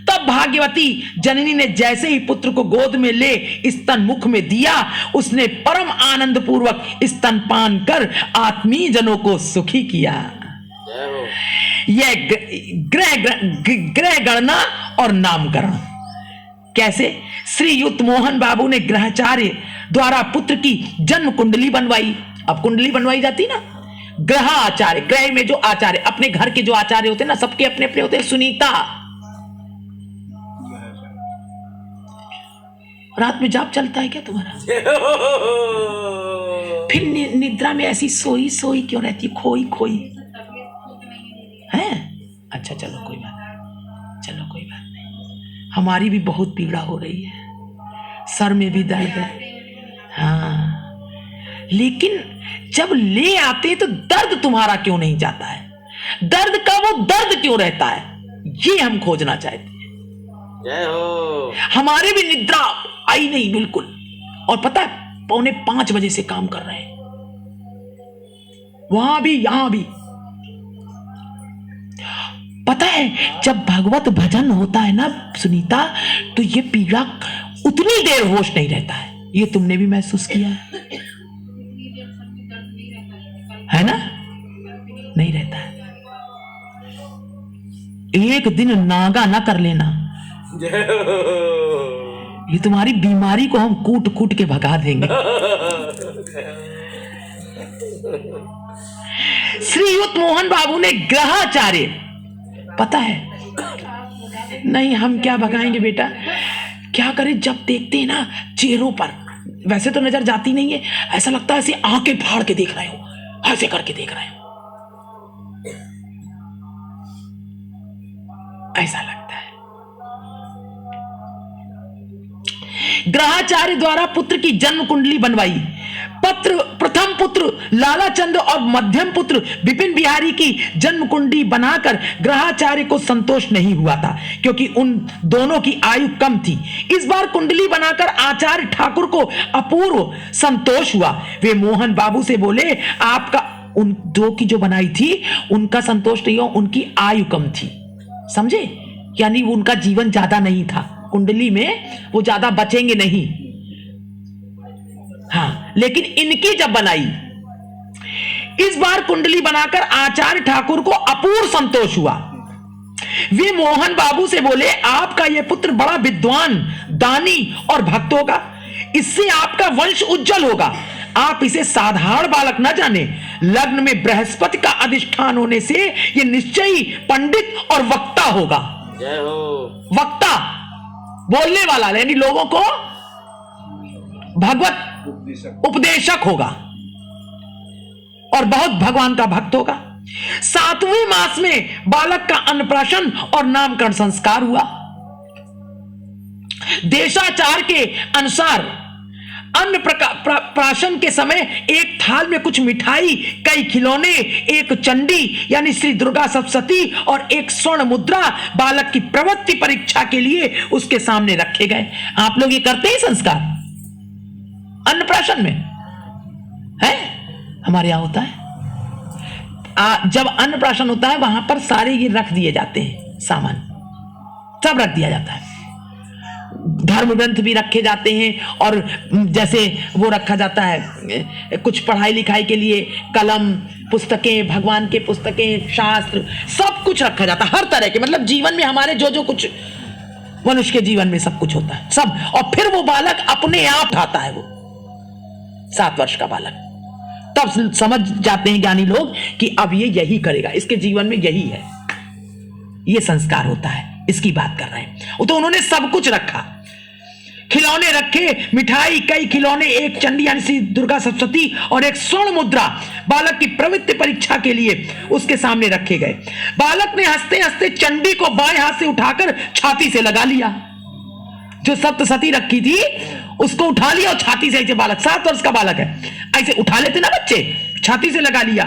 तब भाग्यवती जननी ने जैसे ही पुत्र को गोद में ले स्तन मुख में दिया, उसने परम आनंद पूर्वक स्तनपान कर आत्मीय जनों को सुखी किया। यह ग्रह गणना और नामकरण कैसे? श्री युक्त मोहन बाबू ने ग्रहाचार्य द्वारा पुत्र की जन्म कुंडली बनवाई। अब कुंडली बनवाई जाती ना, ग्रह आचार्य, ग्रह में जो आचार्य, अपने घर के जो आचार्य होते हैं ना, सबके अपने अपने होते हैं। सुनीता, रात में जाप चलता है क्या तुम्हारा? फिर निद्रा में ऐसी सोई सोई क्यों रहती, खोई खोई है? अच्छा चलो कोई बात नहीं, चलो कोई बात नहीं। हमारी भी बहुत पीड़ा हो रही है, सर में भी दर्द है। हाँ, लेकिन जब ले आते तो दर्द तुम्हारा क्यों नहीं जाता है? दर्द का वो दर्द क्यों रहता है, ये हम खोजना चाहते हैं। जय हो। हमारे भी निद्रा आई नहीं बिल्कुल, और पता है 4:45 बजे से काम कर रहे हैं, वहां भी यहां भी। पता है जब भगवत भजन होता है ना सुनीता, तो ये पीड़ा उतनी देर होश नहीं रहता है। ये तुमने भी महसूस किया है ना? नहीं रहता है। एक दिन नागा ना कर लेना, जय हो। ये तुम्हारी बीमारी को हम कूट कूट के भगा देंगे। श्रीयुत मोहन बाबू ने ग्रहाचार्य, पता है नहीं हम क्या भगाएंगे बेटा, क्या करें, जब देखते हैं ना चेहरों पर, वैसे तो नजर जाती नहीं है, ऐसा लगता है ऐसे आंखें फाड़ के देख रहे हो, ऐसे करके देख रहे हो, ऐसा लगता है। ग्रहाचार्य द्वारा पुत्र की जन्म कुंडली बनवाई। प्रथम पुत्र लालाचंद और मध्यम पुत्र विपिन बिहारी की जन्म कुंडली बनाकर ग्रहाचार्य को संतोष नहीं हुआ था, क्योंकि उन दोनों की आयु कम थी। इस बार कुंडली बनाकर आचार्य ठाकुर को अपूर्व संतोष हुआ। वे मोहन बाबू से बोले, आपका उन दो की जो बनाई थी उनका संतोष नहीं हो, उनकी आयु कम थी, समझे, यानी उनका जीवन ज्यादा नहीं था, कुंडली में वो ज्यादा बचेंगे नहीं। हाँ, लेकिन इनकी जब बनाई, इस बार कुंडली बनाकर आचार्य ठाकुर को अपूर्व संतोष हुआ। वे मोहन बाबू से बोले, आपका यह पुत्र बड़ा विद्वान, दानी और भक्त होगा, इससे आपका वंश उज्जवल होगा। आप इसे साधारण बालक न जाने, लग्न में बृहस्पति का अधिष्ठान होने से यह निश्चय ही पंडित और वक्ता होगा। जय हो। वक्ता बोलने वाला, यानी लोगों को भगवत उपदेशक होगा और बहुत भगवान का भक्त होगा। 7वें मास में बालक का अन्नप्राशन और नामकरण संस्कार हुआ। देशाचार के अनुसार अन्न प्राशन के समय एक थाल में कुछ मिठाई, कई खिलौने, एक चंडी यानी श्री दुर्गा सप्तशती और एक स्वर्ण मुद्रा बालक की प्रवृत्ति परीक्षा के लिए उसके सामने रखे गए। आप लोग ये करते हैं संस्कार अन्नप्राशन में? है, हमारे यहां होता है। जब अन्नप्राशन होता है वहां पर सारे ये रख दिए जाते हैं, सामान सब रख दिया जाता है, धर्म ग्रंथ भी रखे जाते हैं, और जैसे वो रखा जाता है कुछ पढ़ाई लिखाई के लिए कलम, पुस्तकें, भगवान के पुस्तकें, शास्त्र, सब कुछ रखा जाता है, हर तरह के, मतलब जीवन में हमारे जो जो कुछ मनुष्य के जीवन में सब कुछ होता है सब। और फिर वो बालक अपने आप खाता है, वो 7 वर्ष का बालक, तब समझ जाते हैं ज्ञानी लोग कि अब ये यही करेगा, इसके जीवन में यही है, ये संस्कार होता है, इसकी बात कर रहे हैं। तो उन्होंने सब कुछ रखा, खिलौने रखे, मिठाई, कई खिलौने, एक चंडी यानी श्री दुर्गा सप्तशती और एक स्वर्ण मुद्रा बालक की प्रवृत्ति परीक्षा के लिए उसके सामने रखे गए। बालक ने हंसते हंसते चंडी को बाएं हाथ से उठाकर छाती से लगा लिया, जो सप्तशती रखी थी उसको उठा लिया और छाती से, ऐसे बालक 7 वर्ष का बालक है, ऐसे उठा लेते ना बच्चे, छाती से लगा लिया।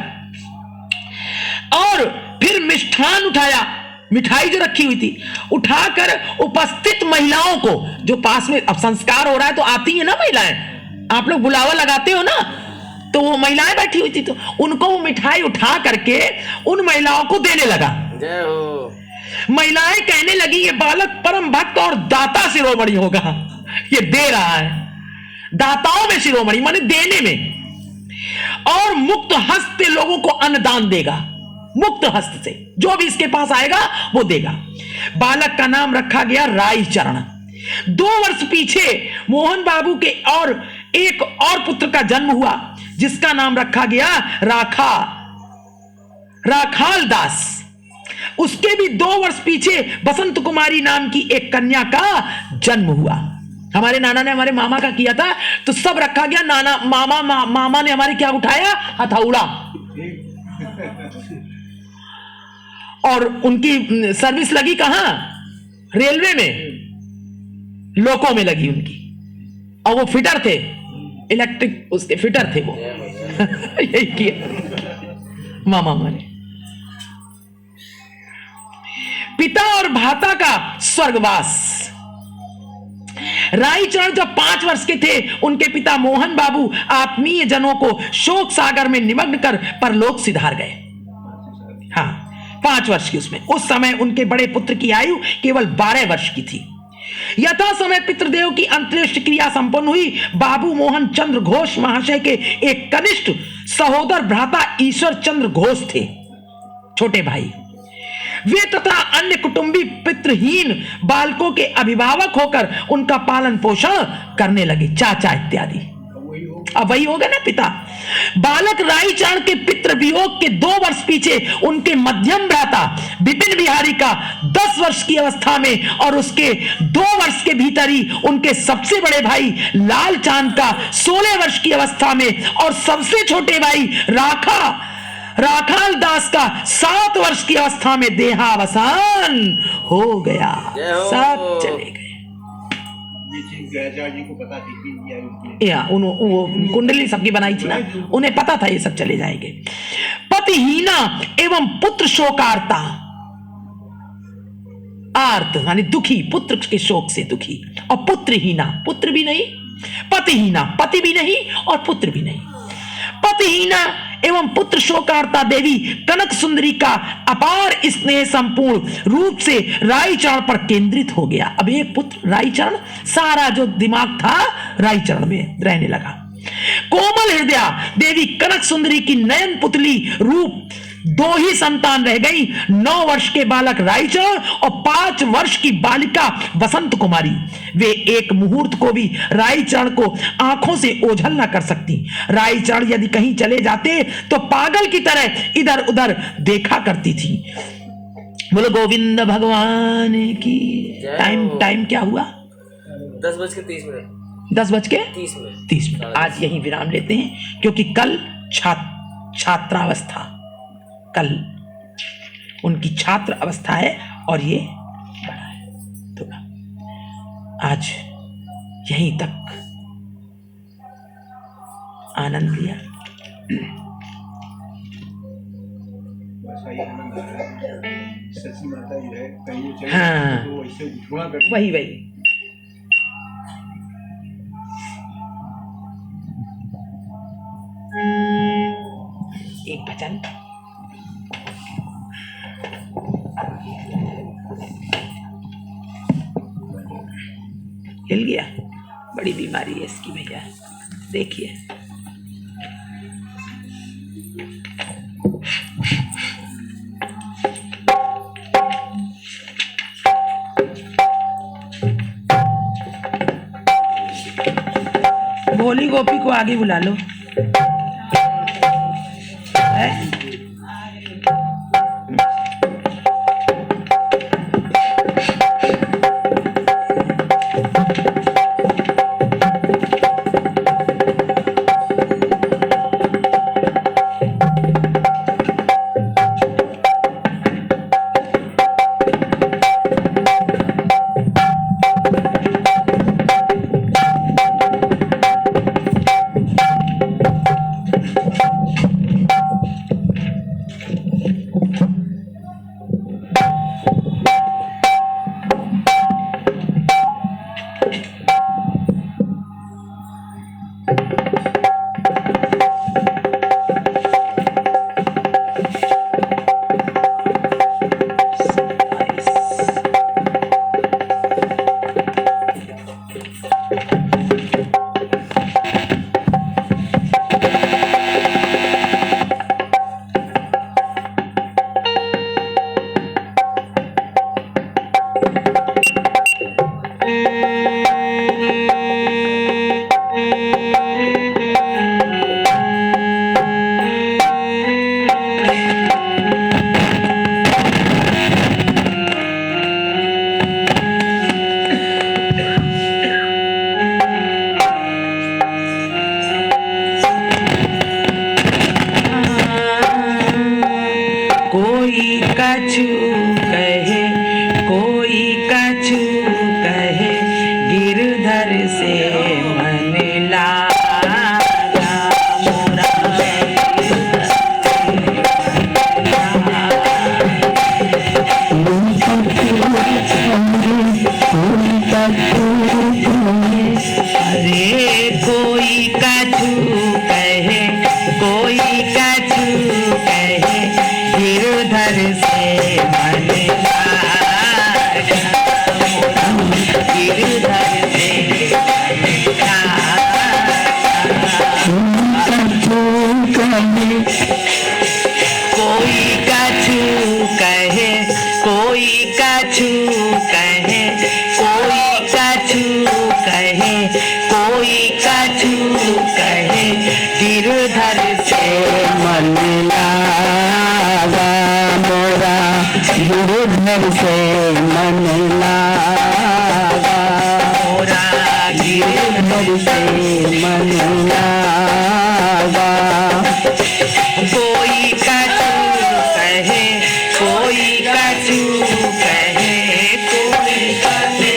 और फिर मिष्ठान उठाया, मिठाई जो रखी हुई थी उठाकर उपस्थित महिलाओं को, जो पास में, अब संस्कार हो रहा है तो आती है ना महिलाएं, आप लोग बुलावा लगाते हो ना, तो वो महिलाएं बैठी हुई थी तो उनको वो मिठाई उठा करके उन महिलाओं को देने लगा। जय हो। महिलाएं कहने लगी, ये बालक परम भक्त और दाता शिरोमणि होगा, ये दे रहा है, दाताओं में शिरोमणि माने देने में, और मुक्त हस्त लोगों को अन्नदान देगा, मुक्त हस्त से जो भी इसके पास आएगा वो देगा। बालक का नाम रखा गया रायचरण। 2 वर्ष पीछे मोहन बाबू के और एक और पुत्र का जन्म हुआ, जिसका नाम रखा गया राखाल दास। उसके भी 2 वर्ष पीछे बसंत कुमारी नाम की एक कन्या का जन्म हुआ। हमारे नाना ने हमारे मामा का किया था तो सब रखा गया, नाना मामा ने हमारे क्या उठाया, हथौड़ा, और उनकी सर्विस लगी कहां, रेलवे में, लोको में लगी उनकी, और वो फिटर थे, इलेक्ट्रिक उसके फिटर थे वो। यही किया मामा हमारे। पिता और भाता का स्वर्गवास। रायचरण जब 5 वर्ष के थे, उनके पिता मोहन बाबू आत्मीय जनों को शोक सागर में निमग्न कर परलोक सिधार गए। हाँ, 5 वर्ष की उसमें, उस समय उनके बड़े पुत्र की आयु केवल 12 वर्ष की थी। यथा समय पितृदेव की अंत्येष्टि क्रिया संपन्न हुई। बाबू मोहन चंद्र घोष महाशय के एक कनिष्ठ सहोदर भ्राता ईश्वर चंद्र घोष थे, छोटे भाई। वे तथा अन्य कुटुंबी पितृ पुत्रहीन बालकों के अभिभावक होकर उनका पालन पोषण करने लगे, चाचा इत्यादि। अब वही होगा ना पिता। बालक राईचरण के पितृ वियोग के 2 वर्ष पीछे उनके मध्यम भ्राता विपिन बिहारी का 10 वर्ष की अवस्था में और उसके 2 वर्ष के भीतर ही उनके सबसे बड़े भाई लाल चांद का 16 वर्ष की अवस्था में और सबसे छोटे भाई राखाल दास का 7 वर्ष की अवस्था में देहावसान हो गया। सब चले गए। जी को पता थी कि वो कुंडली सबकी बनाई थी ना, उन्हें पता था ये सब चले जाएंगे। पतिहीना एवं पुत्र शोकार्ता, आर्त माने दुखी, पुत्र के शोक से दुखी, और पुत्रहीना, पुत्र भी नहीं, पतिहीना, पति भी नहीं और पुत्र भी नहीं। पतिहीना एवं पुत्र शोकार्ता देवी कनक सुंदरी का अपार स्नेह संपूर्ण रूप से राईचरण पर केंद्रित हो गया। अब एक पुत्र राईचरण, सारा जो दिमाग था राईचरण में रहने लगा। कोमल हृदया देवी कनक सुंदरी की नयन पुतली रूप 2 ही संतान रह गई। 9 वर्ष के बालक राईचरण और 5 वर्ष की बालिका बसंत कुमारी। वे एक मुहूर्त को भी राईचरण को आंखों से ओझल न कर सकती। राईचरण यदि कहीं चले जाते तो पागल की तरह इधर उधर देखा करती थी। बोलो गोविंद भगवान की। टाइम क्या हुआ? 10:30 मिनट। 10:30 मिनट। आज यही विराम लेते हैं क्योंकि कल छात्रावस्था, कल उनकी छात्र अवस्था है और ये बड़ा है। तो आज यहीं तक आनंद लिया। सची माता जो है कहीं चले हाँ, तो ऐसे उठवा कर वही एक भजन। हिल गया, बड़ी बीमारी है इसकी भैया, देखिए। भोली गोपी को आगे बुला लो। है? कछु कहे कोई कछु कहे गिरधर से मन लागा मोरा अरे कोई कछु कहे कोई कछु कहे गिरधर से मन लागा गिरधर से कोई कछु कहे कोई कछु मन लागा, मोरा गिरधर से मन लागा। कोई कछु कहे, कोई कछु कहे, कोई कछु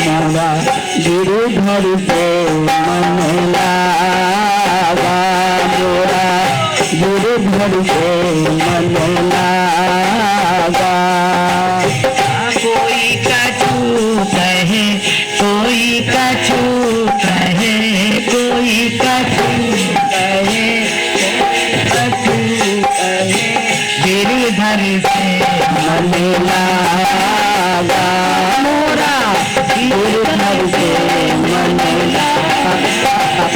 मोरा गिरधर से मन लागा, मोरा गिरधर से मन लागा। कोई कछु कहे, कोई कछु कहे, कोई कछु कहे, कछु कहे, गिरधर से मन लागा, मोरा गिरधर से मन लागा,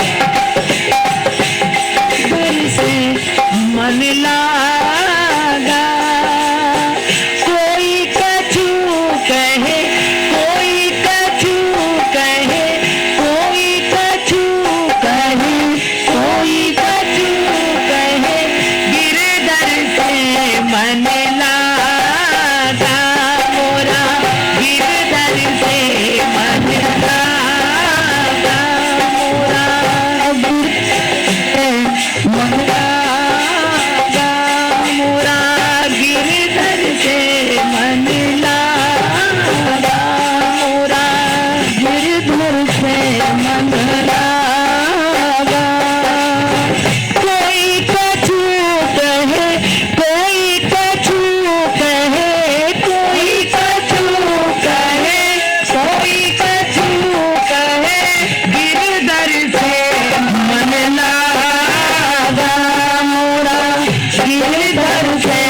गिरधर से मन लागा। कोई कछु कहे, कोई कछु कहे, कोई कछु कहे, कोई कछु कहे, गिरधर से मन लागा, मोरा गिरधर से मन लागा, मोरा मन लागा, मोरा गिरधर से मन लागा, मोरा गिरधर से मन लागा। कोई कछु कहे, कोई कछु कहे, कोई कछु कहे, कोई कछु कहे, गिरधर से मन लागा, मोरा गिरधर से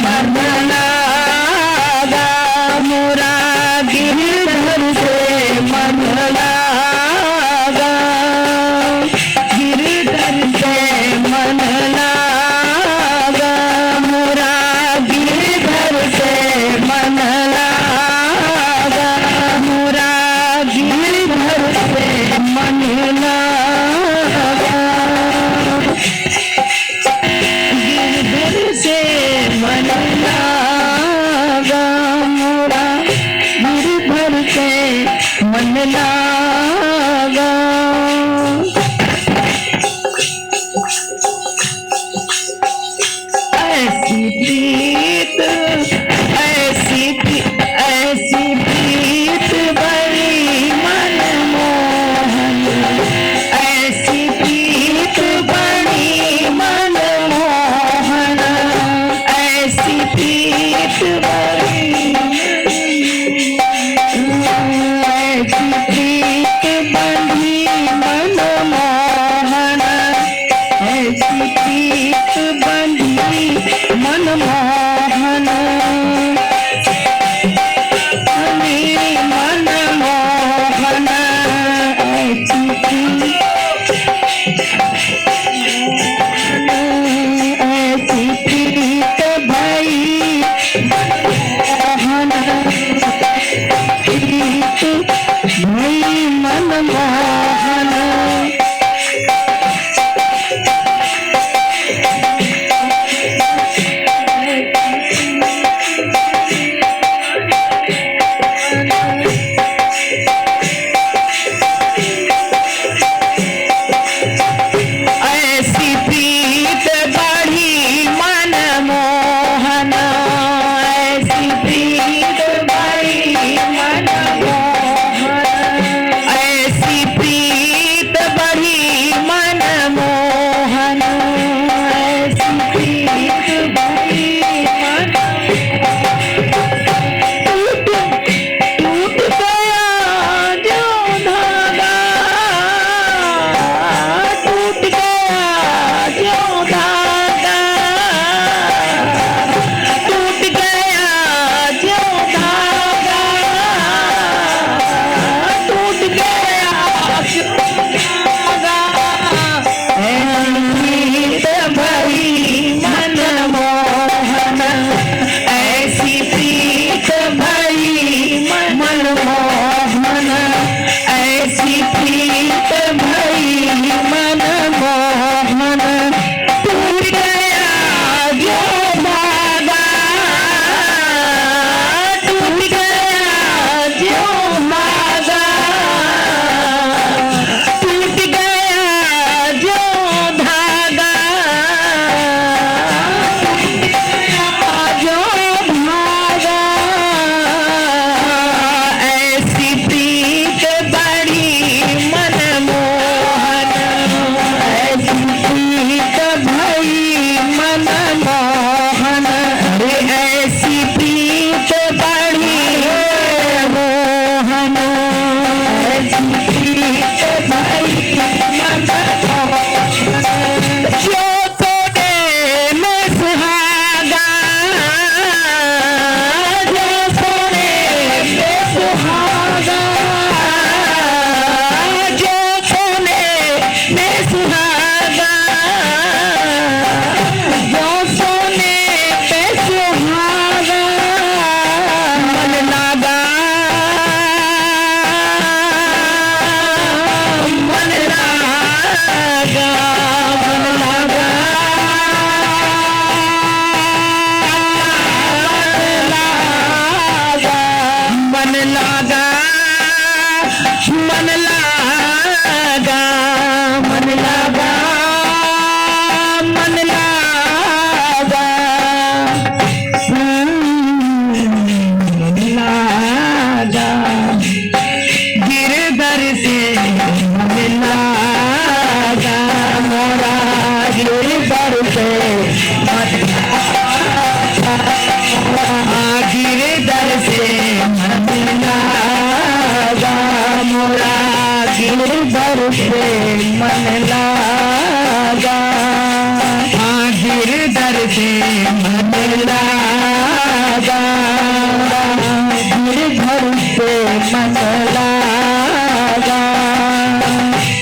मन लागा, मोरा गिरधर से मन लागा, गिरधर से मन लागा, मोरा गिरधर से मन लागा, मोरा गिरधर से मन लागा, गिरधर से मन लागा, मोरा गिरधर से मन लागा। ऐसी प्रीत, ऐसी ऐसी प्रीत बड़ी मनमोहन, ऐसी प्रीत बड़ी मनमोहन, से मन लागा, हाँ गिरधर से मन लागा, गिरधर से मन लागा।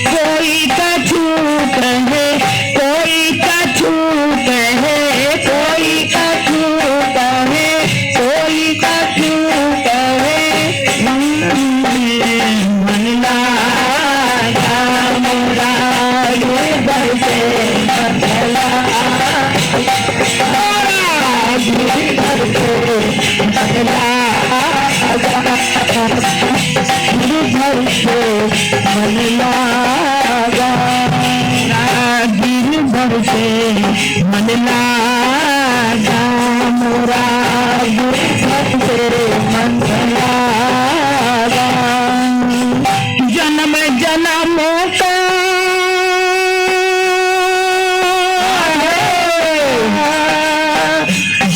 कोई कछु कहे, कोई कछु कहे, कोई कछु कहे, कोई कछु कहे, मन लागा मोरा गिरधर से मन लागा, गिरधर से मन लागा, गिरधर से मन लागा, गिरधर से मन लागा मोरा गिरधर से मन लागा। जन्म जन्मों का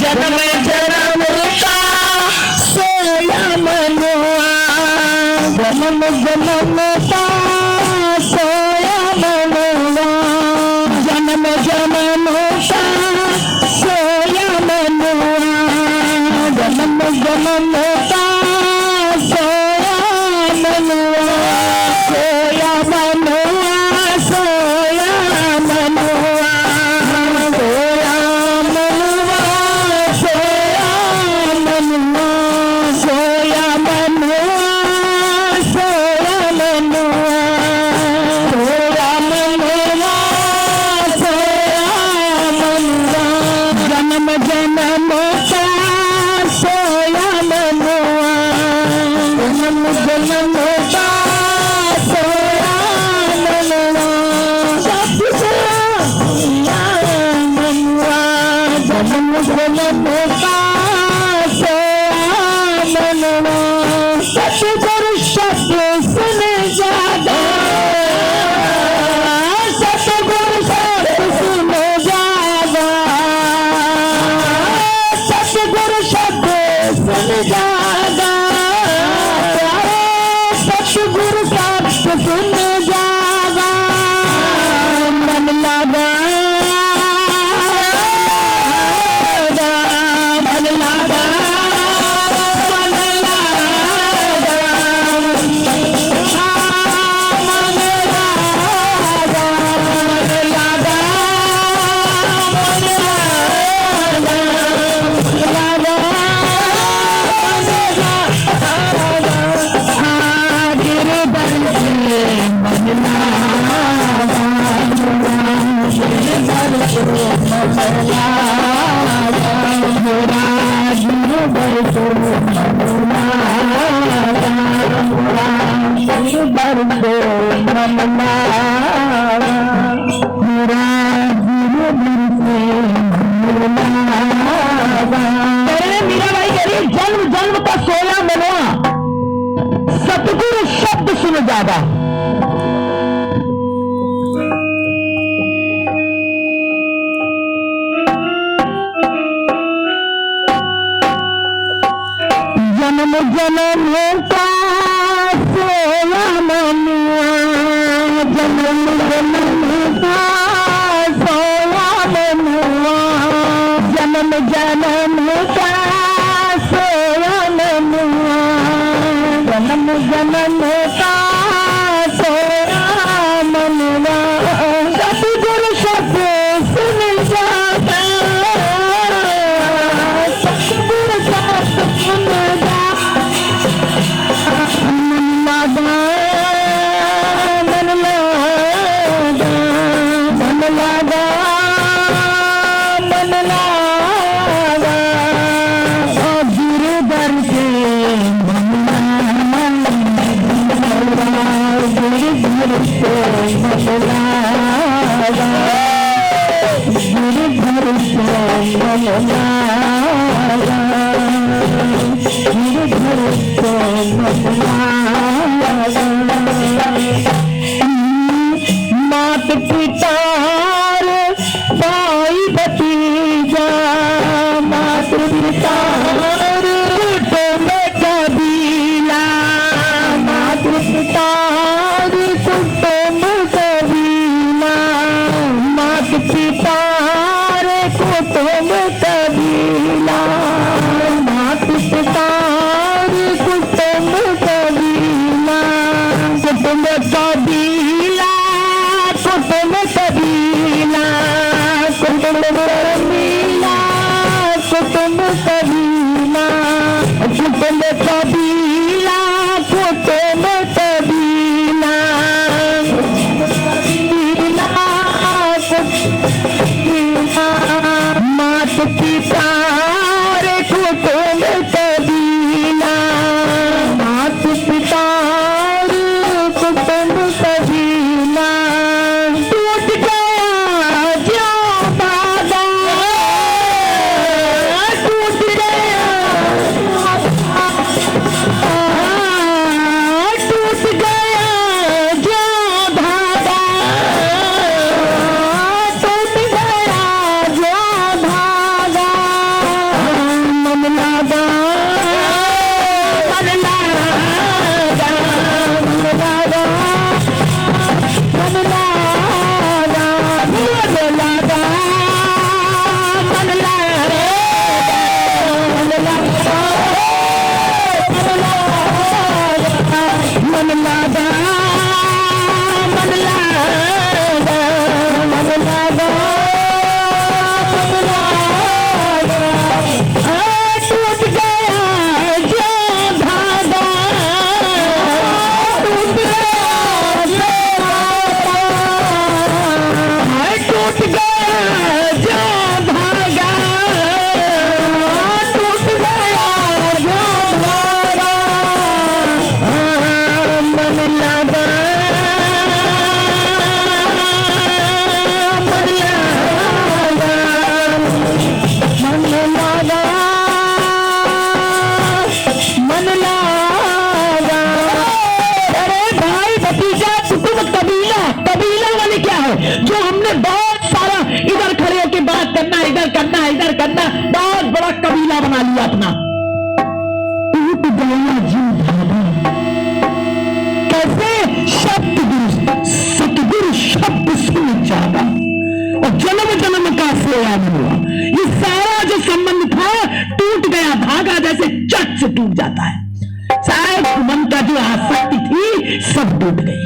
जन्म जन्म का सोया मनुआ, जन्म जन्म का सोया मनुआ, जन्म जन्म का सोया मनुआ, जन्म जन्म का सोया मनुआ, सोया मनुआ, सोया मनुआ, सोया मनुआ, सोया मनुआ, सोया मनुआ, सोया मनुआ, सोया मनुआ, सोया मनुआ, जन्म जन्म का सोया मनुआ, जन्म जन्म का सोया मनुआ, सब सोया मनुआ, जन्म जन्म का सोया मनुआ। सतगुरु शब्द सुन जागा, सतगुरु शब्द सुन जागा, सतगुरु शब्द सुन जागा, सतगुरु शब्द सुन जागा, मन लगा मन लगा, मन लगा, मन लगा, मन लगा, मीराबाई कह रही जन्म जन्म का सोया मनवा, सतगुरु शब्द सुन जागा। जन्म जन्म का सोया मनुआ, जन्म जन्म का सोया मनुआ, जन्म जन्म का सोया मनुआ, जन्म जन्म का सोया मनुआ। सतगुरु शब्द सुन जागा, सतगुरु शब्द सुन जागा, मन लगा, मन लगा, मन लगा, मन लगा, गिरधर से मन लगा, गिरधर से मन लगा, गिरधर से मन लगा, गिरधर से मन लगा। मात पिता भाई भतीजा, मात पिता कुटुंब कबीला, मात पिता कुटुंब कबीला, कुटुंब कबीला, कुटुंब कबीला, मात पिता रे कुटुंब कबीला, मात पिता रे कुटुंब कबीला, टूट गया जो दादा, टूट गया, टूट गया जो धागा, टूट गया जो धागा, मन लागा, मन लागा, मन लागा, मन लागा, मन लागा, मन लागा, मन लागा, मन लागा, मन लागा, मन लागा, टूट गया जो धागा, टूट गया जो धागा, टूट गया जो धागा, टूट गया जो धागा, मन लगा, मन लगा, मन लगा, मन लगा। अरे भाई भतीजा कुटुंब कबीला, कबीला वाले क्या है? जो हमने बहुत सारा इधर खड़े होकर बात करना, इधर करना, इधर करना, बहुत बड़ा कबीला बना लिया अपना। टूट गया जीव धागा, कैसे? सतगुरु शब्द सुन जागा और जन्म जन्म का सेवा हुआ। ये सारा जो संबंध था टूट गया, धागा जैसे चट से टूट जाता है। शायद मन का जो आसक्ति थी सब टूट गई।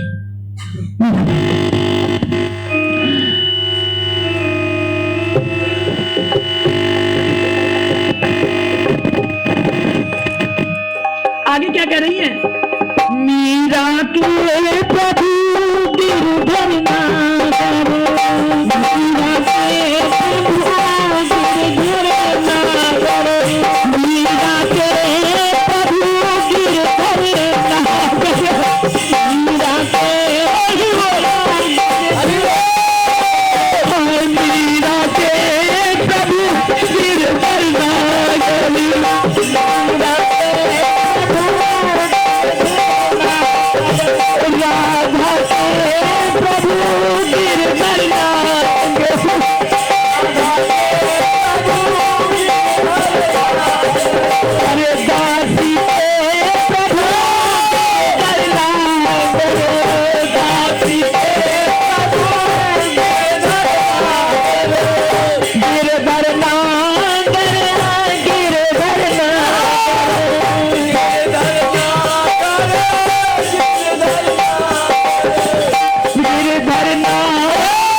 आगे क्या कह रही है? मीरा के प्रभु गिरधर नागर, मीरा के प्रभु गिरधर नागर, मीरा के प्रभु गिरधर नागर, मीरा के मीरा के प्रभु गिरधर नागर, मीरा राधा के प्रभु गिरधर नागर, अरे दासी के प्रभु गिरधर नागर, दासी के प्रभु गिरधर नागर, गिरधर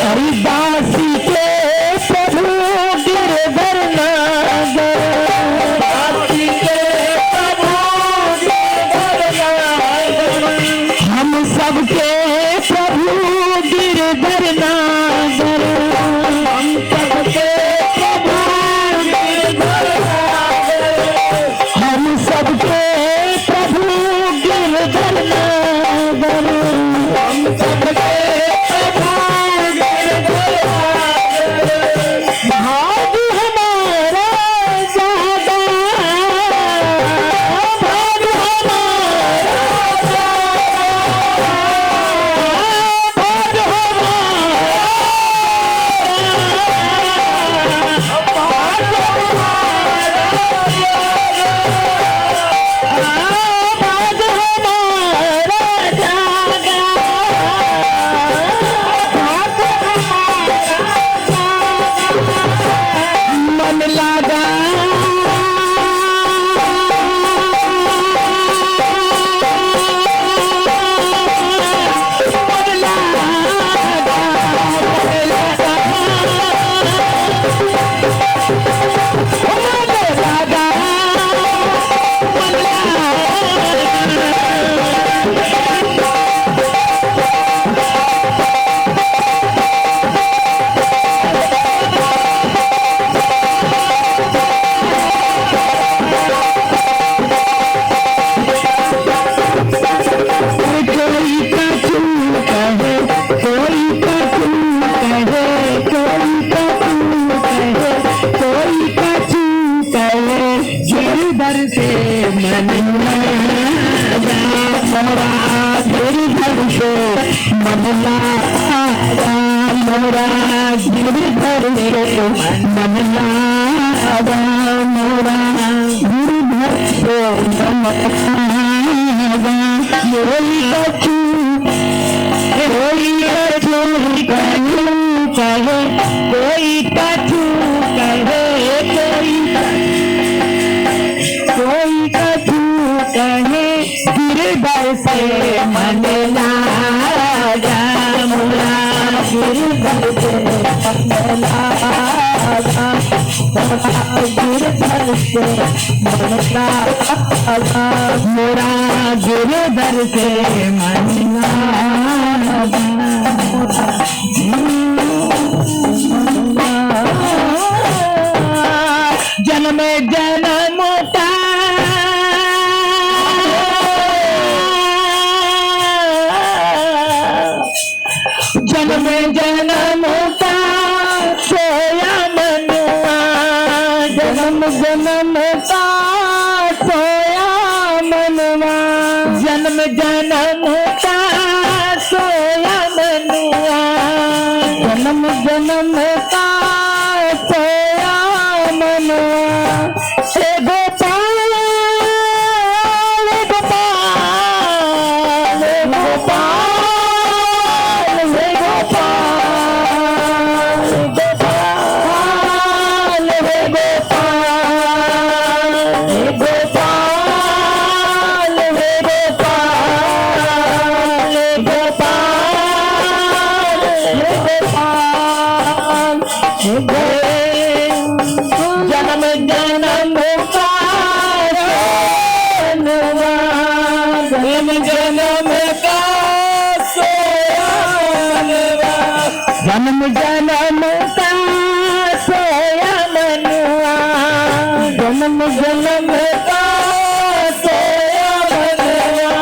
हरिदासी के प्रभु गिरधर नागर, दासी के प्रभु गिरधर नागर, हम सबके प्रभु गिरधर नागर, हम सबके प्रभु गिरधर नागर, हम सबके प्रभु गिरधर नागर, हम सबके भाग हमारा जागा, भाग हमारा जागा, भाग हमारा से मन लागा मोरा गिरधर से मन लागा मोरा गिरधर से मन लागा कोई कछु कहे कोई कछु कहे गिरधर से मन लागा मोरा गिरधर से मन लागा गिरधर से मन लागा मोरा गिरधर से मन लागा जन्म जन्म का जन्म जन्म का सोया मनुआ जन्म जन्म का सोया मनुआ जन्म जन्म का सोया मनुआ जन्म जन्म का सोया मनुआ हे गोपाल गोपाल गोपाल हे गोपाल गोपाल हे गोपाल हे गोपाल हे गोपाल हे गोपाल हे गोपाल जन्म जन्म का जन्म जन्म का जन्म जन्म का सोया मनुआ जन्म जन्म का सोया मनुआ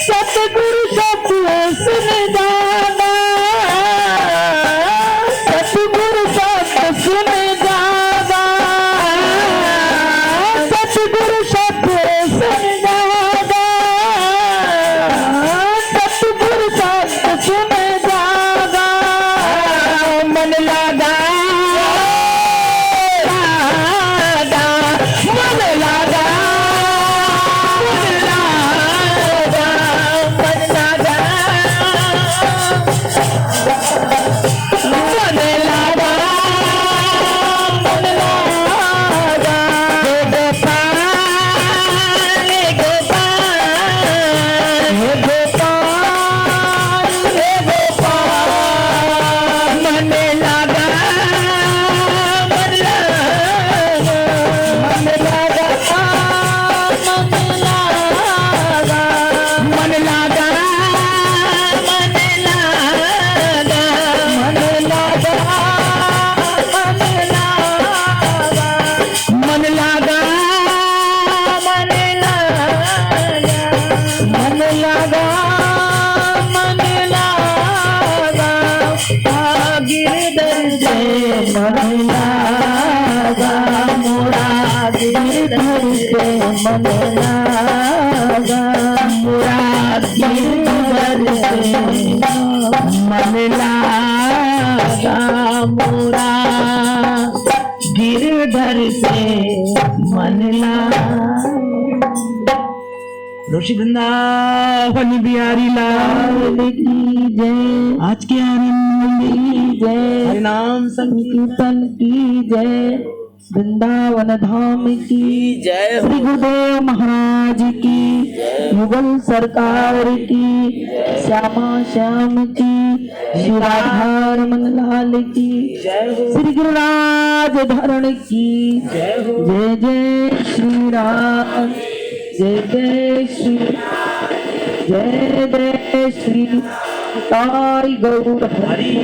सतगुरु सत्य सुन जाना सतगुरु सत्य सुन जाना सतगुरु सत्य सुन जाना सतगुरु सत्य सुन जाना मन लगा मन लगा मन लगा मन लगा मन लगा मन लगा हे गोपाल हे गोपाल हे गोपाल हे गोपाल मन लगा मन लगा मन लगा मन लगा मन लगा मन लगा मन लगा मन लगा मन लगा मन लगा मन लगा गिरधर से मन लगा मोरा गिरधर से मन लगा मोरा गिरधर से मन लगा मोरा गिरधर से मन लगा ऋषि वृंदावन बिहारी लाल की जय आज के आनंद की जय हरिनाम संकीर्तन की जय वृंदावन धाम की जय हो। श्री गुरुदेव महाराज की मुगल सरकार की श्यामा श्याम की श्री राधारमण लाल की श्री गिरिराज धरण की जय जय श्री राम जय जय श्री जय जय श्री ताई गौर हरि